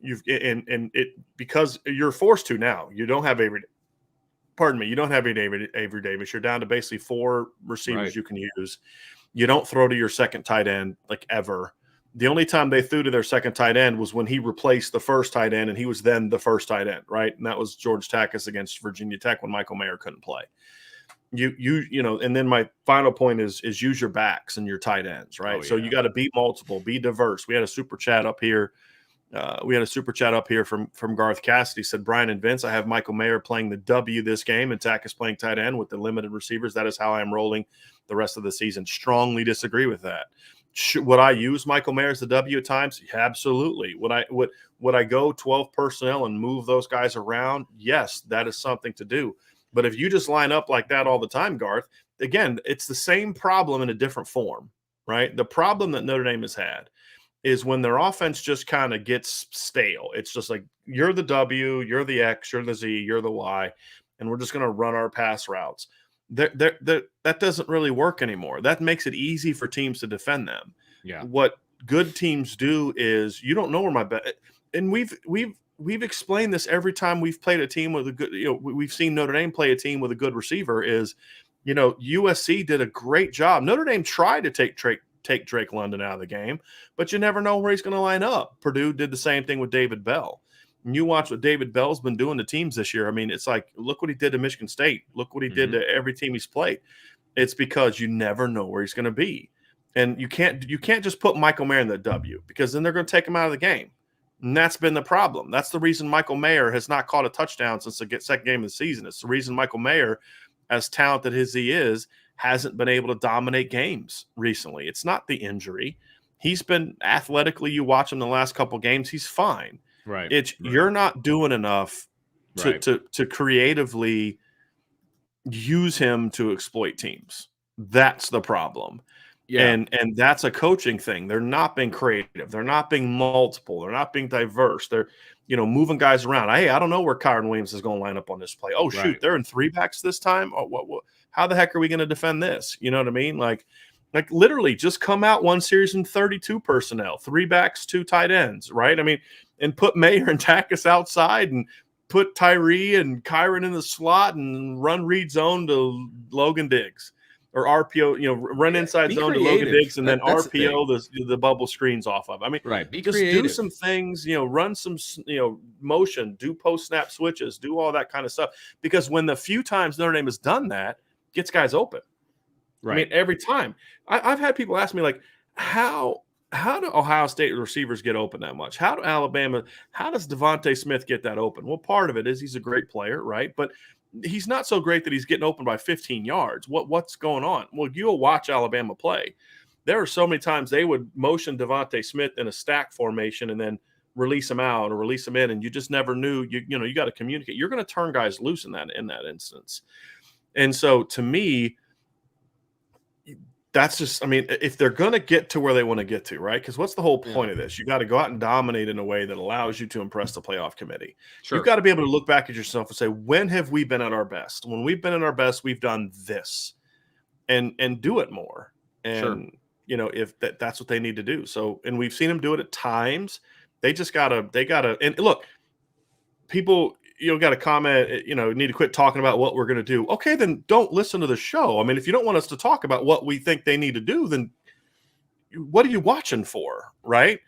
Because you're forced to now. You don't have Avery Davis. You're down to basically 4 receivers you can use. You don't throw to your second tight end like ever. The only time they threw to their second tight end was when he replaced the first tight end, and he was then the first tight end, right? And that was George Takis against Virginia Tech when Michael Mayer couldn't play. And then my final point is use your backs and your tight ends, right? So you got to be multiple, be diverse. We had a super chat up here. From Garth Cassidy. Said, Brian and Vince, I have Michael Mayer playing the W this game and Takis playing tight end with the limited receivers. That is how I am rolling the rest of the season. Strongly disagree with that. Would I use Michael Mayer as the W at times? Absolutely. Would I go 12 personnel and move those guys around? Yes, that is something to do. But if you just line up like that all the time, Garth, again, it's the same problem in a different form, right? The problem that Notre Dame has had is when their offense just kind of gets stale. It's just like, you're the W, you're the X, you're the Z, you're the Y. and we're just going to run our pass routes. That doesn't really work anymore. That makes it easy for teams to defend them. Yeah. What good teams do is you don't know where my bet, and we've explained this every time we've played a team with a good, we've seen Notre Dame play a team with a good receiver is, USC did a great job. Notre Dame tried to take Drake London out of the game, but you never know where he's going to line up. Purdue did the same thing with David Bell. And you watch what David Bell's been doing to teams this year. I mean, it's like, look what he did to Michigan State. Look what he did to every team he's played. It's because you never know where he's going to be. And you can't just put Michael Mayer in the W, because then they're going to take him out of the game. And that's been the problem. That's the reason Michael Mayer has not caught a touchdown since the second game of the season. It's the reason Michael Mayer, as talented as he is, hasn't been able to dominate games recently. It's not the injury. He's been athletically, you watch him the last couple games, he's fine. Right. You're not doing enough to creatively use him to exploit teams. That's the problem. Yeah. And that's a coaching thing. They're not being creative. They're not being multiple. They're not being diverse. They're, moving guys around. Hey, I don't know where Kyron Williams is going to line up on this play. Oh, shoot, they're in 3-backs this time. Oh, what? How the heck are we going to defend this? You know what I mean? Like literally just come out one series in 32 personnel, 3-backs, 2 tight ends, right? I mean, and put Mayer and Takis outside and put Tyree and Kyron in the slot and run read zone to Logan Diggs. Or RPO, run inside zone to Logan Diggs, and then RPO the bubble screens off of. I mean, just do some things, run some, motion, do post snap switches, do all that kind of stuff. Because when the few times Notre Dame has done that, gets guys open. Right. I mean, every time. I've had people ask me, like, how do Ohio State receivers get open that much? How does Devontae Smith get that open? Well, part of it is he's a great player, right? But he's not so great that he's getting open by 15 yards. What's going on? Well, you'll watch Alabama play. There are so many times they would motion Devontae Smith in a stack formation and then release him out or release him in, and you just never knew. You got to communicate. You're going to turn guys loose in that instance. And so, to me, that's just, if they're going to get to where they want to get to, right? Because what's the whole point of this? You got to go out and dominate in a way that allows you to impress the playoff committee. Sure. You've got to be able to look back at yourself and say, when have we been at our best? When we've been at our best, we've done this, and do it more. And, if that's what they need to do. So, and we've seen them do it at times. They got to, and look, people, got to comment, need to quit talking about what we're going to do. Okay, then don't listen to the show. I mean, if you don't want us to talk about what we think they need to do, then what are you watching for, right?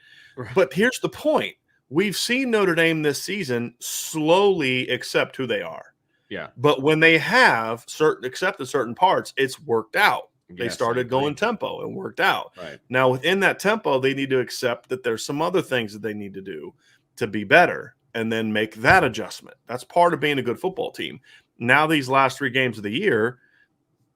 But here's the point. We've seen Notre Dame this season slowly accept who they are. Yeah. But when they have accepted certain parts, it's worked out. They started going tempo and worked out. Right. Now, within that tempo, they need to accept that there's some other things that they need to do to be better, and then make that adjustment. That's part of being a good football team. Now, these last 3 games of the year,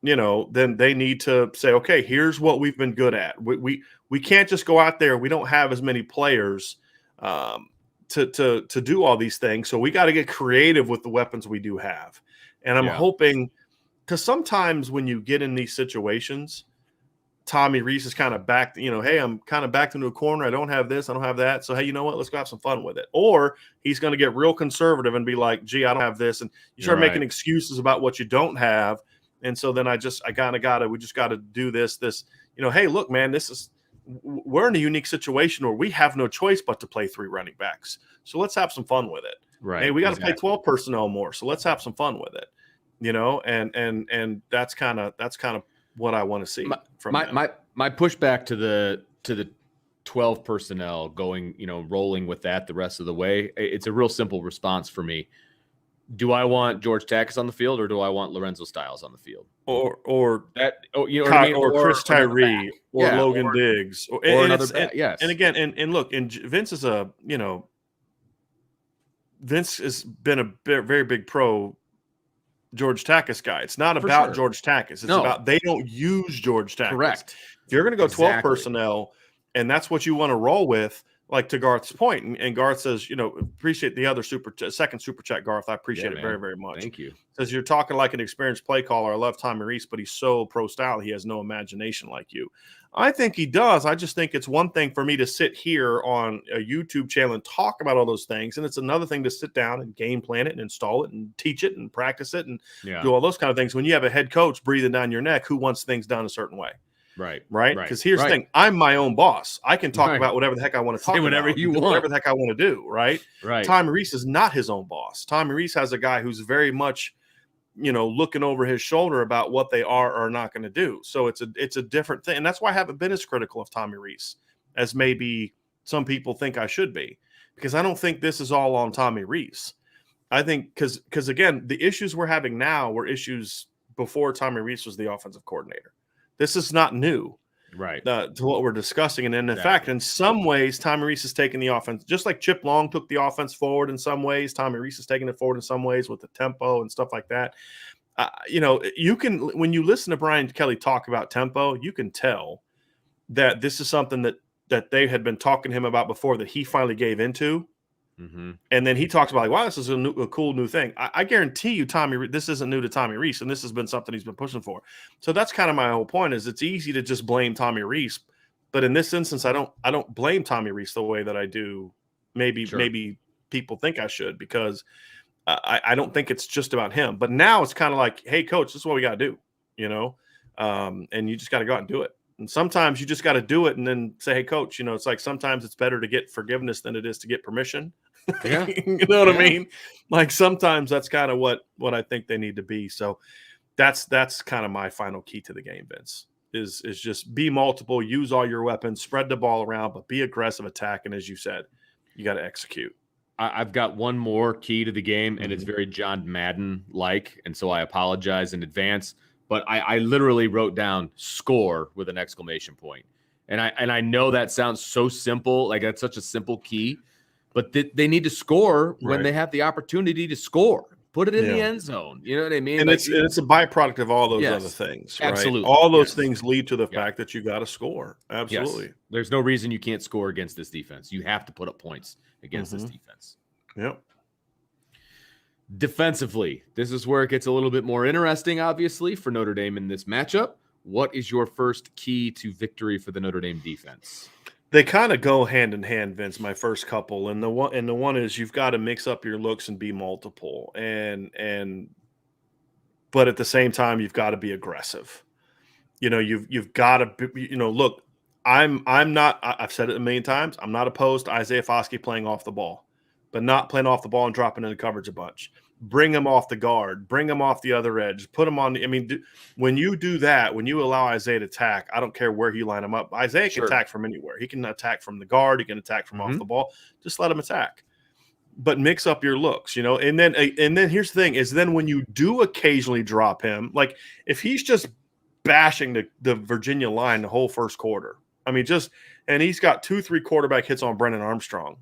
then they need to say, okay, here's what we've been good at. We can't just go out there. We don't have as many players to do all these things. So we got to get creative with the weapons we do have. And I'm hoping, because sometimes when you get in these situations, Tommy Rees is kind of back, hey, I'm kind of backed into a corner. I don't have this. I don't have that. So, hey, you know what? Let's go have some fun with it. Or he's going to get real conservative and be like, gee, I don't have this. And you start making excuses about what you don't have. And so then we just got to do this, hey, look, man, we're in a unique situation where we have no choice but to play 3 running backs. So let's have some fun with it. Right. Hey, we got to play 12 personnel more. So let's have some fun with it, and that's kind of what I want to see from my pushback to the 12 personnel going, rolling with that the rest of the way. It's a real simple response for me. Do I want George Takis on the field, or do I want Lorenzo Styles on the field, or that? Oh, you know what I mean? Or Chris Tyree, or Logan Diggs, or another back. Yes. And again, and look, and Vince is Vince has been a very big pro George Takis guy. It's not about George Takis. It's about they don't use George Takis. Correct. If you're going to go 12 personnel and that's what you want to roll with, like to Garth's point, and Garth says, appreciate the other second super chat, Garth. I appreciate it very, very much. Thank you. Says you're talking like an experienced play caller. I love Tommy Rees, but he's so pro style. He has no imagination like you. I think he does. I just think it's one thing for me to sit here on a YouTube channel and talk about all those things, and it's another thing to sit down and game plan it and install it and teach it and practice it and do all those kind of things. When you have a head coach breathing down your neck who wants things done a certain way. Right. Because here's the thing. I'm my own boss. I can talk about whatever the heck I want to talk about. Whatever you want. Whatever the heck I want to do, right? Right. Tommy Rees is not his own boss. Tommy Rees has a guy who's very much, looking over his shoulder about what they are or not going to do. So it's a different thing. And that's why I haven't been as critical of Tommy Rees as maybe some people think I should be. Because I don't think this is all on Tommy Rees. I think because again, the issues we're having now were issues before Tommy Rees was the offensive coordinator. This is not new, right? To what we're discussing, and in fact, in some ways, Tommy Rees has taken the offense just like Chip Long took the offense forward. In some ways, Tommy Rees has taken it forward in some ways with the tempo and stuff like that. You can, when you listen to Brian Kelly talk about tempo, you can tell that this is something that they had been talking to him about before that he finally gave into. Mm-hmm. And then he talks about like, wow, this is a cool new thing. I guarantee you, this isn't new to Tommy Rees, and this has been something he's been pushing for. So that's kind of my whole point. Is it's easy to just blame Tommy Rees, but in this instance, I don't blame Tommy Rees the way that I do. Maybe people think I should, because I don't think it's just about him. But now it's kind of like, hey, coach, this is what we got to do, and you just got to go out and do it. And sometimes you just got to do it and then say, hey, coach, it's like sometimes it's better to get forgiveness than it is to get permission. Yeah. You know what I mean? Like sometimes that's kind of what I think they need to be. So that's kind of my final key to the game, Vince, is just be multiple, use all your weapons, spread the ball around, but be aggressive, attack. And as you said, you got to execute. I've got one more key to the game, and it's very John Madden-like, and so I apologize in advance. But I literally wrote down score with an exclamation point. And I know that sounds so simple, like that's such a simple key, but they need to score when they have the opportunity to score. Put it in the end zone. You know what I mean? And it's a byproduct of all those other things, right? Absolutely. All those things lead to the fact that you got to score. Absolutely. Yes. There's no reason you can't score against this defense. You have to put up points against this defense. Yep. Defensively, this is where it gets a little bit more interesting, obviously, for Notre Dame in this matchup. What is your first key to victory for the Notre Dame defense? They kind of go hand in hand, Vince, my first couple. And the one is you've got to mix up your looks and be multiple. But at the same time, you've got to be aggressive. You've got to look, I'm not, I've said it a million times, I'm not opposed to Isaiah Foskey playing off the ball, but not playing off the ball and dropping into coverage a bunch. Bring him off the guard. Bring him off the other edge. Put him on. When you do that, when you allow Isaiah to attack, I don't care where you line him up. Isaiah can attack from anywhere. He can attack from the guard. He can attack from off the ball. Just let him attack. But mix up your looks, and then here's the thing: is then when you do occasionally drop him, like if he's just bashing the Virginia line the whole first quarter, and he's got 2-3 quarterback hits on Brennan Armstrong.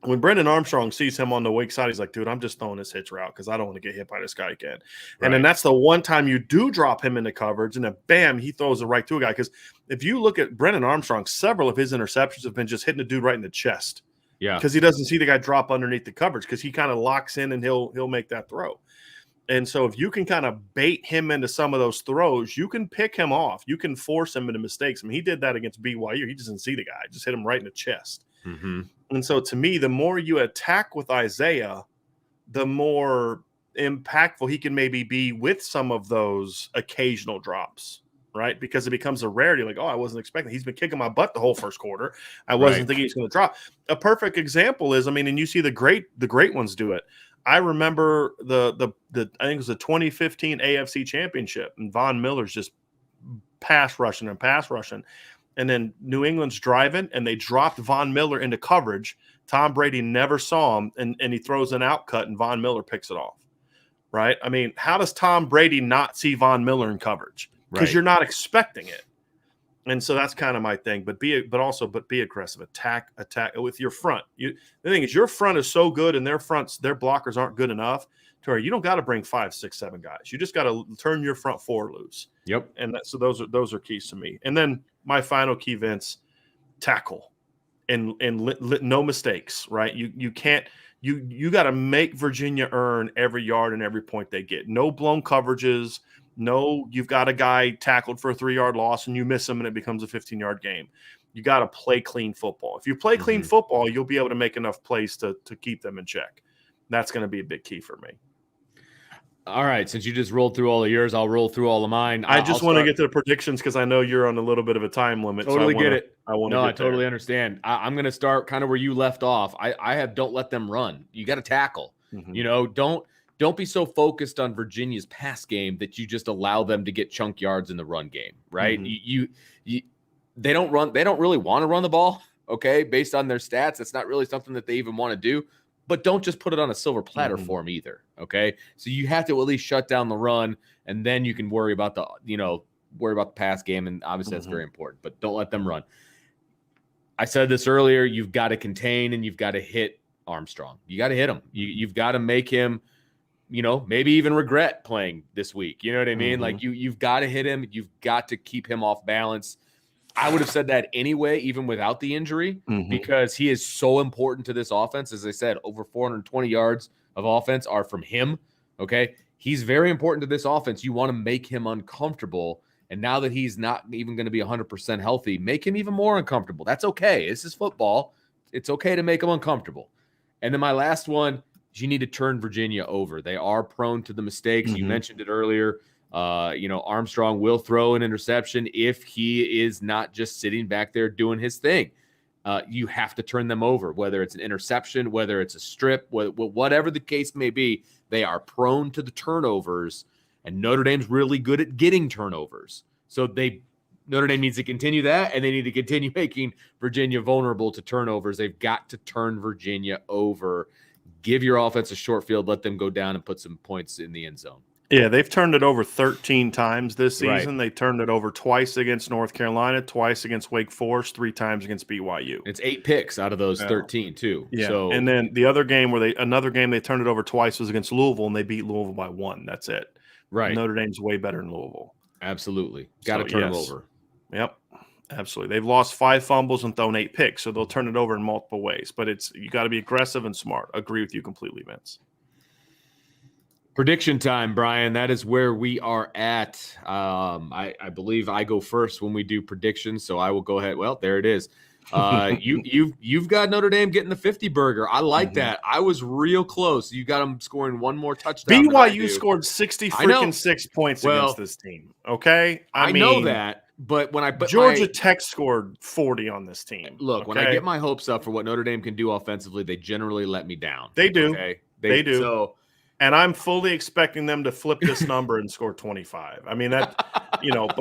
When Brendan Armstrong sees him on the weak side, he's like, dude, I'm just throwing this hitch route because I don't want to get hit by this guy again. And then that's the one time you do drop him into coverage, and then bam, he throws it right to a guy. Because if you look at Brendan Armstrong, several of his interceptions have been just hitting the dude right in the chest. Yeah. Because he doesn't see the guy drop underneath the coverage because he kind of locks in and he'll make that throw. And so if you can kind of bait him into some of those throws, you can pick him off. You can force him into mistakes. He did that against BYU. He just didn't see the guy. Just hit him right in the chest. Mm-hmm. And so to me, the more you attack with Isaiah, the more impactful he can maybe be with some of those occasional drops, right? Because it becomes a rarity. Like, oh, I wasn't expecting. He's been kicking my butt the whole first quarter. I wasn't thinking he's going to drop. A perfect example is, and you see the great ones do it. I remember the I think it was the 2015 AFC Championship, and Von Miller's just pass rushing. And then New England's driving, and they dropped Von Miller into coverage. Tom Brady never saw him, and he throws an out cut, and Von Miller picks it off, right? How does Tom Brady not see Von Miller in coverage? Because you're not expecting it. And so that's kind of my thing. But be aggressive. Attack with your front. The thing is, your front is so good, and their blockers aren't good enough to where you don't got to bring 5, 6, 7 guys. You just got to turn your front 4 loose. Yep. And so those are keys to me. And then my final key, Vince, tackle. and no mistakes, right? You can't you got to make Virginia earn every yard and every point they get. No blown coverages. No, you've got a guy tackled for a 3-yard loss and you miss him and it becomes a 15-yard game. You got to play clean football. If you play clean football, you'll be able to make enough plays to keep them in check. That's going to be a big key for me. All right, since you just rolled through all of yours, I'll roll through all of mine. I just want to get to the predictions because I know you're on a little bit of a time limit. Totally get it. I totally understand. I'm going to start kind of where you left off. I have don't let them run. You got to tackle. You know, don't be so focused on Virginia's pass game that you just allow them to get chunk yards in the run game, right? They don't run. They don't really want to run the ball. Okay, based on their stats, it's not really something that they even want to do. But don't just put it on a silver platter for them either. Okay, so you have to at least shut down the run, and then you can worry about the pass game, and obviously that's very important. But don't let them run. I said this earlier. You've got to contain and you've got to hit Armstrong. You got to hit him. You've got to make him, maybe even regret playing this week. You know what I mean? Like you've got to hit him. You've got to keep him off balance. I would have said that anyway, even without the injury, because he is so important to this offense. As I said, over 420 yards of offense are from him. Okay. He's very important to this offense. You want to make him uncomfortable. And now that he's not even going to be 100% healthy, make him even more uncomfortable. That's okay. This is football. It's okay to make him uncomfortable. And then my last one is you need to turn Virginia over. They are prone to the mistakes. You mentioned it earlier. Armstrong will throw an interception if he is not just sitting back there doing his thing. You have to turn them over, whether it's an interception, whether it's a strip, whatever the case may be. They are prone to the turnovers, and Notre Dame's really good at getting turnovers. So Notre Dame needs to continue that, and they need to continue making Virginia vulnerable to turnovers. They've got to turn Virginia over. Give your offense a short field, let them go down and put some points in the end zone. Yeah, they've turned it over 13 times this season. Right. They turned it over twice against North Carolina, twice against Wake Forest, 3 times against BYU. It's 8 picks out of those 13 too. Yeah. So, and then the other game another game they turned it over twice was against Louisville, and they beat Louisville by 1. That's it. Right. Notre Dame's way better than Louisville. Absolutely. Got to turn them over. Yep. Absolutely. They've lost 5 fumbles and thrown 8 picks, so they'll turn it over in multiple ways. But you got to be aggressive and smart. Agree with you completely, Vince. Prediction time, Brian. That is where we are at. I believe I go first when we do predictions, so I will go ahead. Well, there it is. You've got Notre Dame getting the 50 burger. I like that. I was real close. You got them scoring one more touchdown. BYU scored 6 points against this team. Okay, I mean, know that, but when I put Georgia Tech scored 40 on this team. Look, when I get my hopes up for what Notre Dame can do offensively, they generally let me down. They do. Okay? They do. So. And I'm fully expecting them to flip this number and score 25. I mean that, they got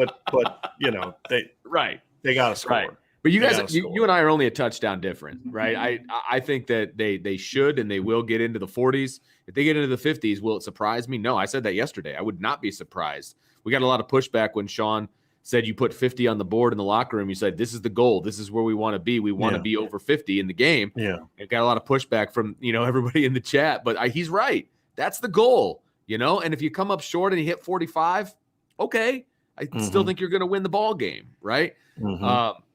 to score. Right. But you guys, you and I are only a touchdown different, right? I think that they should and they will get into the 40s. If they get into the 50s, will it surprise me? No, I said that yesterday. I would not be surprised. We got a lot of pushback when Sean said you put 50 on the board in the locker room. You said this is the goal. This is where we want to be. We want to be over 50 in the game. Yeah, it got a lot of pushback from everybody in the chat, but he's right. That's the goal, and if you come up short and you hit 45, okay. I still think you're going to win the ball game, right?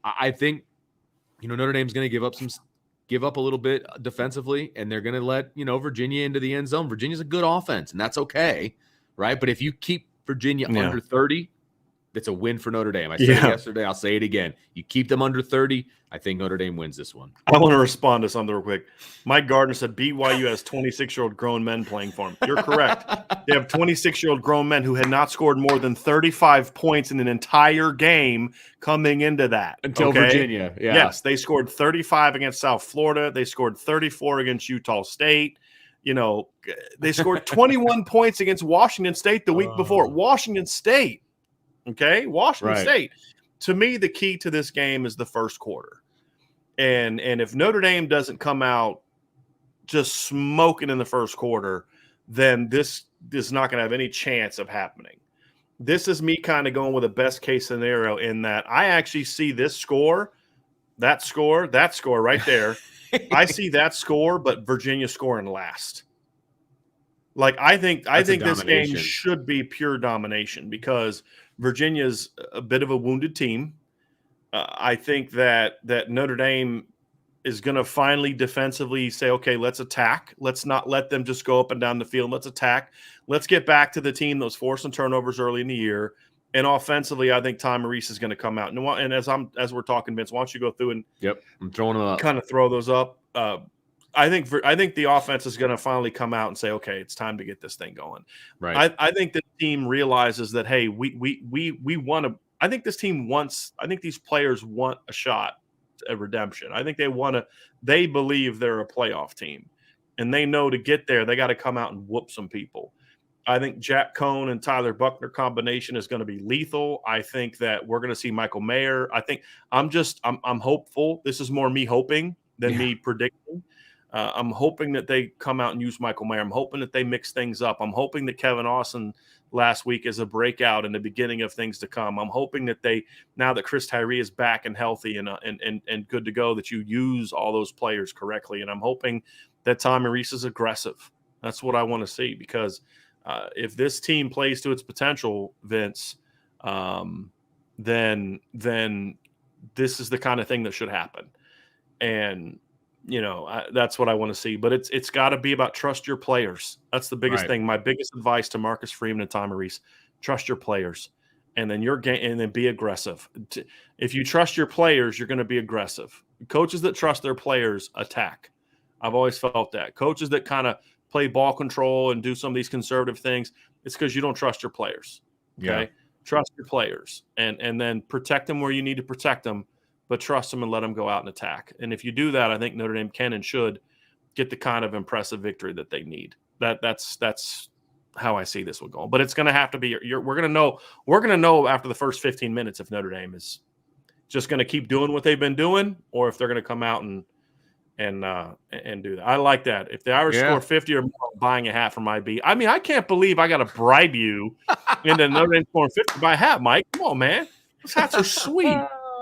I think, Notre Dame's going to give up a little bit defensively, and they're going to let, Virginia into the end zone. Virginia's a good offense, and that's okay, right? But if you keep Virginia under 30, that's a win for Notre Dame. I said it yesterday. I'll say it again. You keep them under 30, I think Notre Dame wins this one. I want to respond to something real quick. Mike Gardner said BYU has 26-year-old grown men playing for him. You're correct. They have 26-year-old grown men who had not scored more than 35 points in an entire game coming into that. Until Virginia. Yeah. Yes, they scored 35 against South Florida. They scored 34 against Utah State. They scored 21 points against Washington State the week before. Washington State. Okay, Washington State. To me, the key to this game is the first quarter. And if Notre Dame doesn't come out just smoking in the first quarter, then this is not going to have any chance of happening. This is me kind of going with a best case scenario in that I actually see this score, that score right there. I see that score, but Virginia scoring last. Like I think this game should be pure domination because Virginia's a bit of a wounded team. I think that Notre Dame is going to finally defensively say, okay, let's attack. Let's not let them just go up and down the field. Let's attack. Let's get back to the team that was forcing turnovers early in the year. And offensively, I think Tom Reese is going to come out. And as we're talking, Vince, why don't you go through and I'm throwing them up. Kind of throw those up. I think the offense is going to finally come out and say, okay, it's time to get this thing going. Right. I think the team realizes that, hey, we want to. I think this team wants. I think these players want a shot at redemption. I think they believe they're a playoff team, and they know to get there they got to come out and whoop some people. I think Jack Cohn and Tyler Buckner combination is going to be lethal. I think that we're going to see Michael Mayer. I think I'm hopeful. This is more me hoping than me predicting. I'm hoping that they come out and use Michael Mayer. I'm hoping that they mix things up. I'm hoping that Kevin Austin last week is a breakout in the beginning of things to come. I'm hoping that now that Chris Tyree is back and healthy and good to go, that you use all those players correctly. And I'm hoping that Tommy Reese is aggressive. That's what I want to see, because if this team plays to its potential, Vince, then this is the kind of thing that should happen. And that's what I want to see. But it's got to be about trust your players. That's the biggest thing. My biggest advice to Marcus Freeman and Tommy Reese: trust your players, and then and then be aggressive. If you trust your players, you're going to be aggressive. Coaches that trust their players attack. I've always felt that. Coaches that kind of play ball control and do some of these conservative things, it's because you don't trust your players. Okay, Yeah. Trust your players, and then protect them where you need to protect them. But trust them and let them go out and attack. And if you do that, I think Notre Dame can and should get the kind of impressive victory that they need. That's how I see this one going. But it's going to have to be. We're going to know after the first 15 minutes if Notre Dame is just going to keep doing what they've been doing, or if they're going to come out and do that. I like that. If the Irish score 50 or more, I'm buying a hat from IB. I mean, I can't believe I got to bribe you into Notre Dame scoring 50 by a hat, Mike. Come on, man. Those hats are sweet.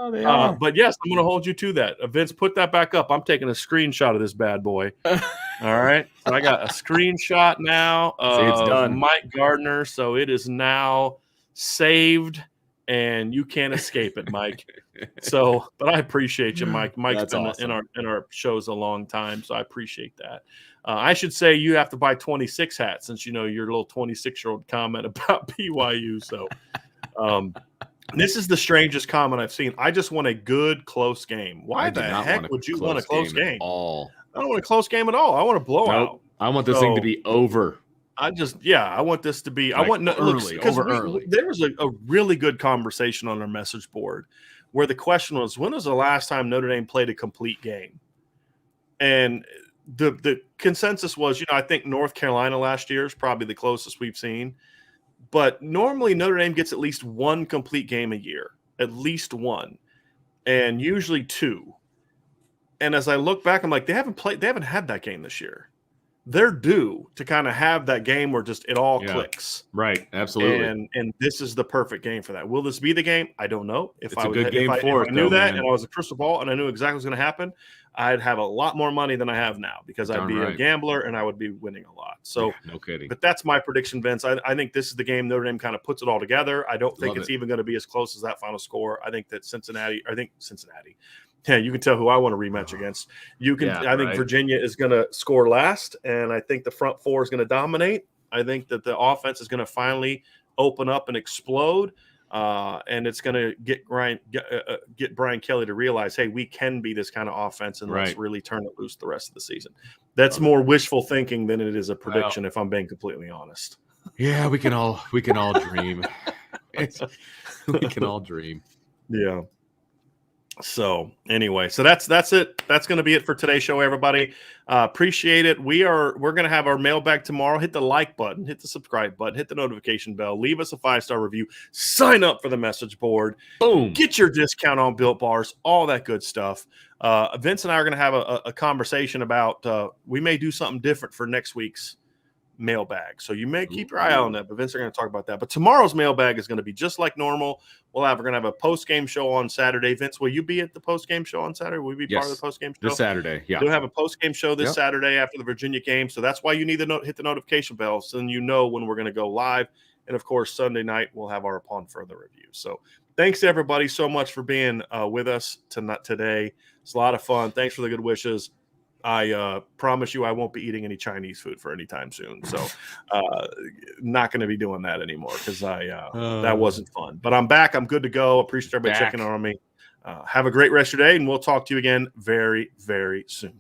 But yes, I'm going to hold you to that. Vince, put that back up. I'm taking a screenshot of this bad boy. All right. So I got a screenshot now of Mike Gardner. So it is now saved, and you can't escape it, Mike. But I appreciate you, Mike. Mike's That's been awesome. in our shows a long time, so I appreciate that. I should say you have to buy 26 hats, since your little 26-year-old comment about BYU. So this is the strangest comment I've seen. I just want a good, close game. Why the heck would you want a close game? At all. I don't want a close game at all. I want a blowout. Nope. I want this thing to be over. I want this to be. Like I want early. There was a really good conversation on our message board where the question was, when was the last time Notre Dame played a complete game? And the consensus was, I think North Carolina last year is probably the closest we've seen. But normally Notre Dame gets at least one complete game a year, at least one, and usually two. And as I look back, I'm like, they haven't had that game this year. They're due to kind of have that game where just it all clicks. Right, absolutely. And this is the perfect game for that. Will this be the game? I don't know. If I knew that and I was a crystal ball and I knew exactly what was going to happen, I'd have a lot more money than I have now, because I'd be a gambler and I would be winning a lot. So, no kidding. But that's my prediction, Vince. I think this is the game Notre Dame kind of puts it all together. I don't think it's even going to be as close as that final score. I think that Cincinnati. Yeah, you can tell who I want to rematch against. I think Virginia is going to score last, and I think the front four is going to dominate. I think that the offense is going to finally open up and explode, and it's going to get Brian Kelly to realize, hey, we can be this kind of offense, and let's really turn it loose the rest of the season. That's more wishful thinking than it is a prediction, if I'm being completely honest. Yeah, we can all dream. We can all dream. Yeah. So anyway, that's it. That's going to be it for today's show, everybody. Appreciate it. We're going to have our mailbag tomorrow. Hit the like button, hit the subscribe button, hit the notification bell, leave us a 5-star review, sign up for the message board. Boom. Get your discount on Built Bars, all that good stuff. Vince and I are going to have a conversation about we may do something different for next week's mailbag. So you may keep your eye out on that, but Vince are going to talk about that. But tomorrow's mailbag is going to be just like normal. We're going to have a post-game show on Saturday. Vince, will you be at the post-game show on Saturday? Will you be part of the post-game show? This Saturday, yeah. We'll have a post-game show this Saturday after the Virginia game. So that's why you need to hit the notification bell, so then you know when we're going to go live. And, of course, Sunday night we'll have our Upon Further review. So thanks to everybody so much for being with us today. It's a lot of fun. Thanks for the good wishes. I promise you I won't be eating any Chinese food for any time soon. So not going to be doing that anymore because that wasn't fun. But I'm back. I'm good to go. Appreciate everybody checking on me. Have a great rest of your day, and we'll talk to you again very, very soon.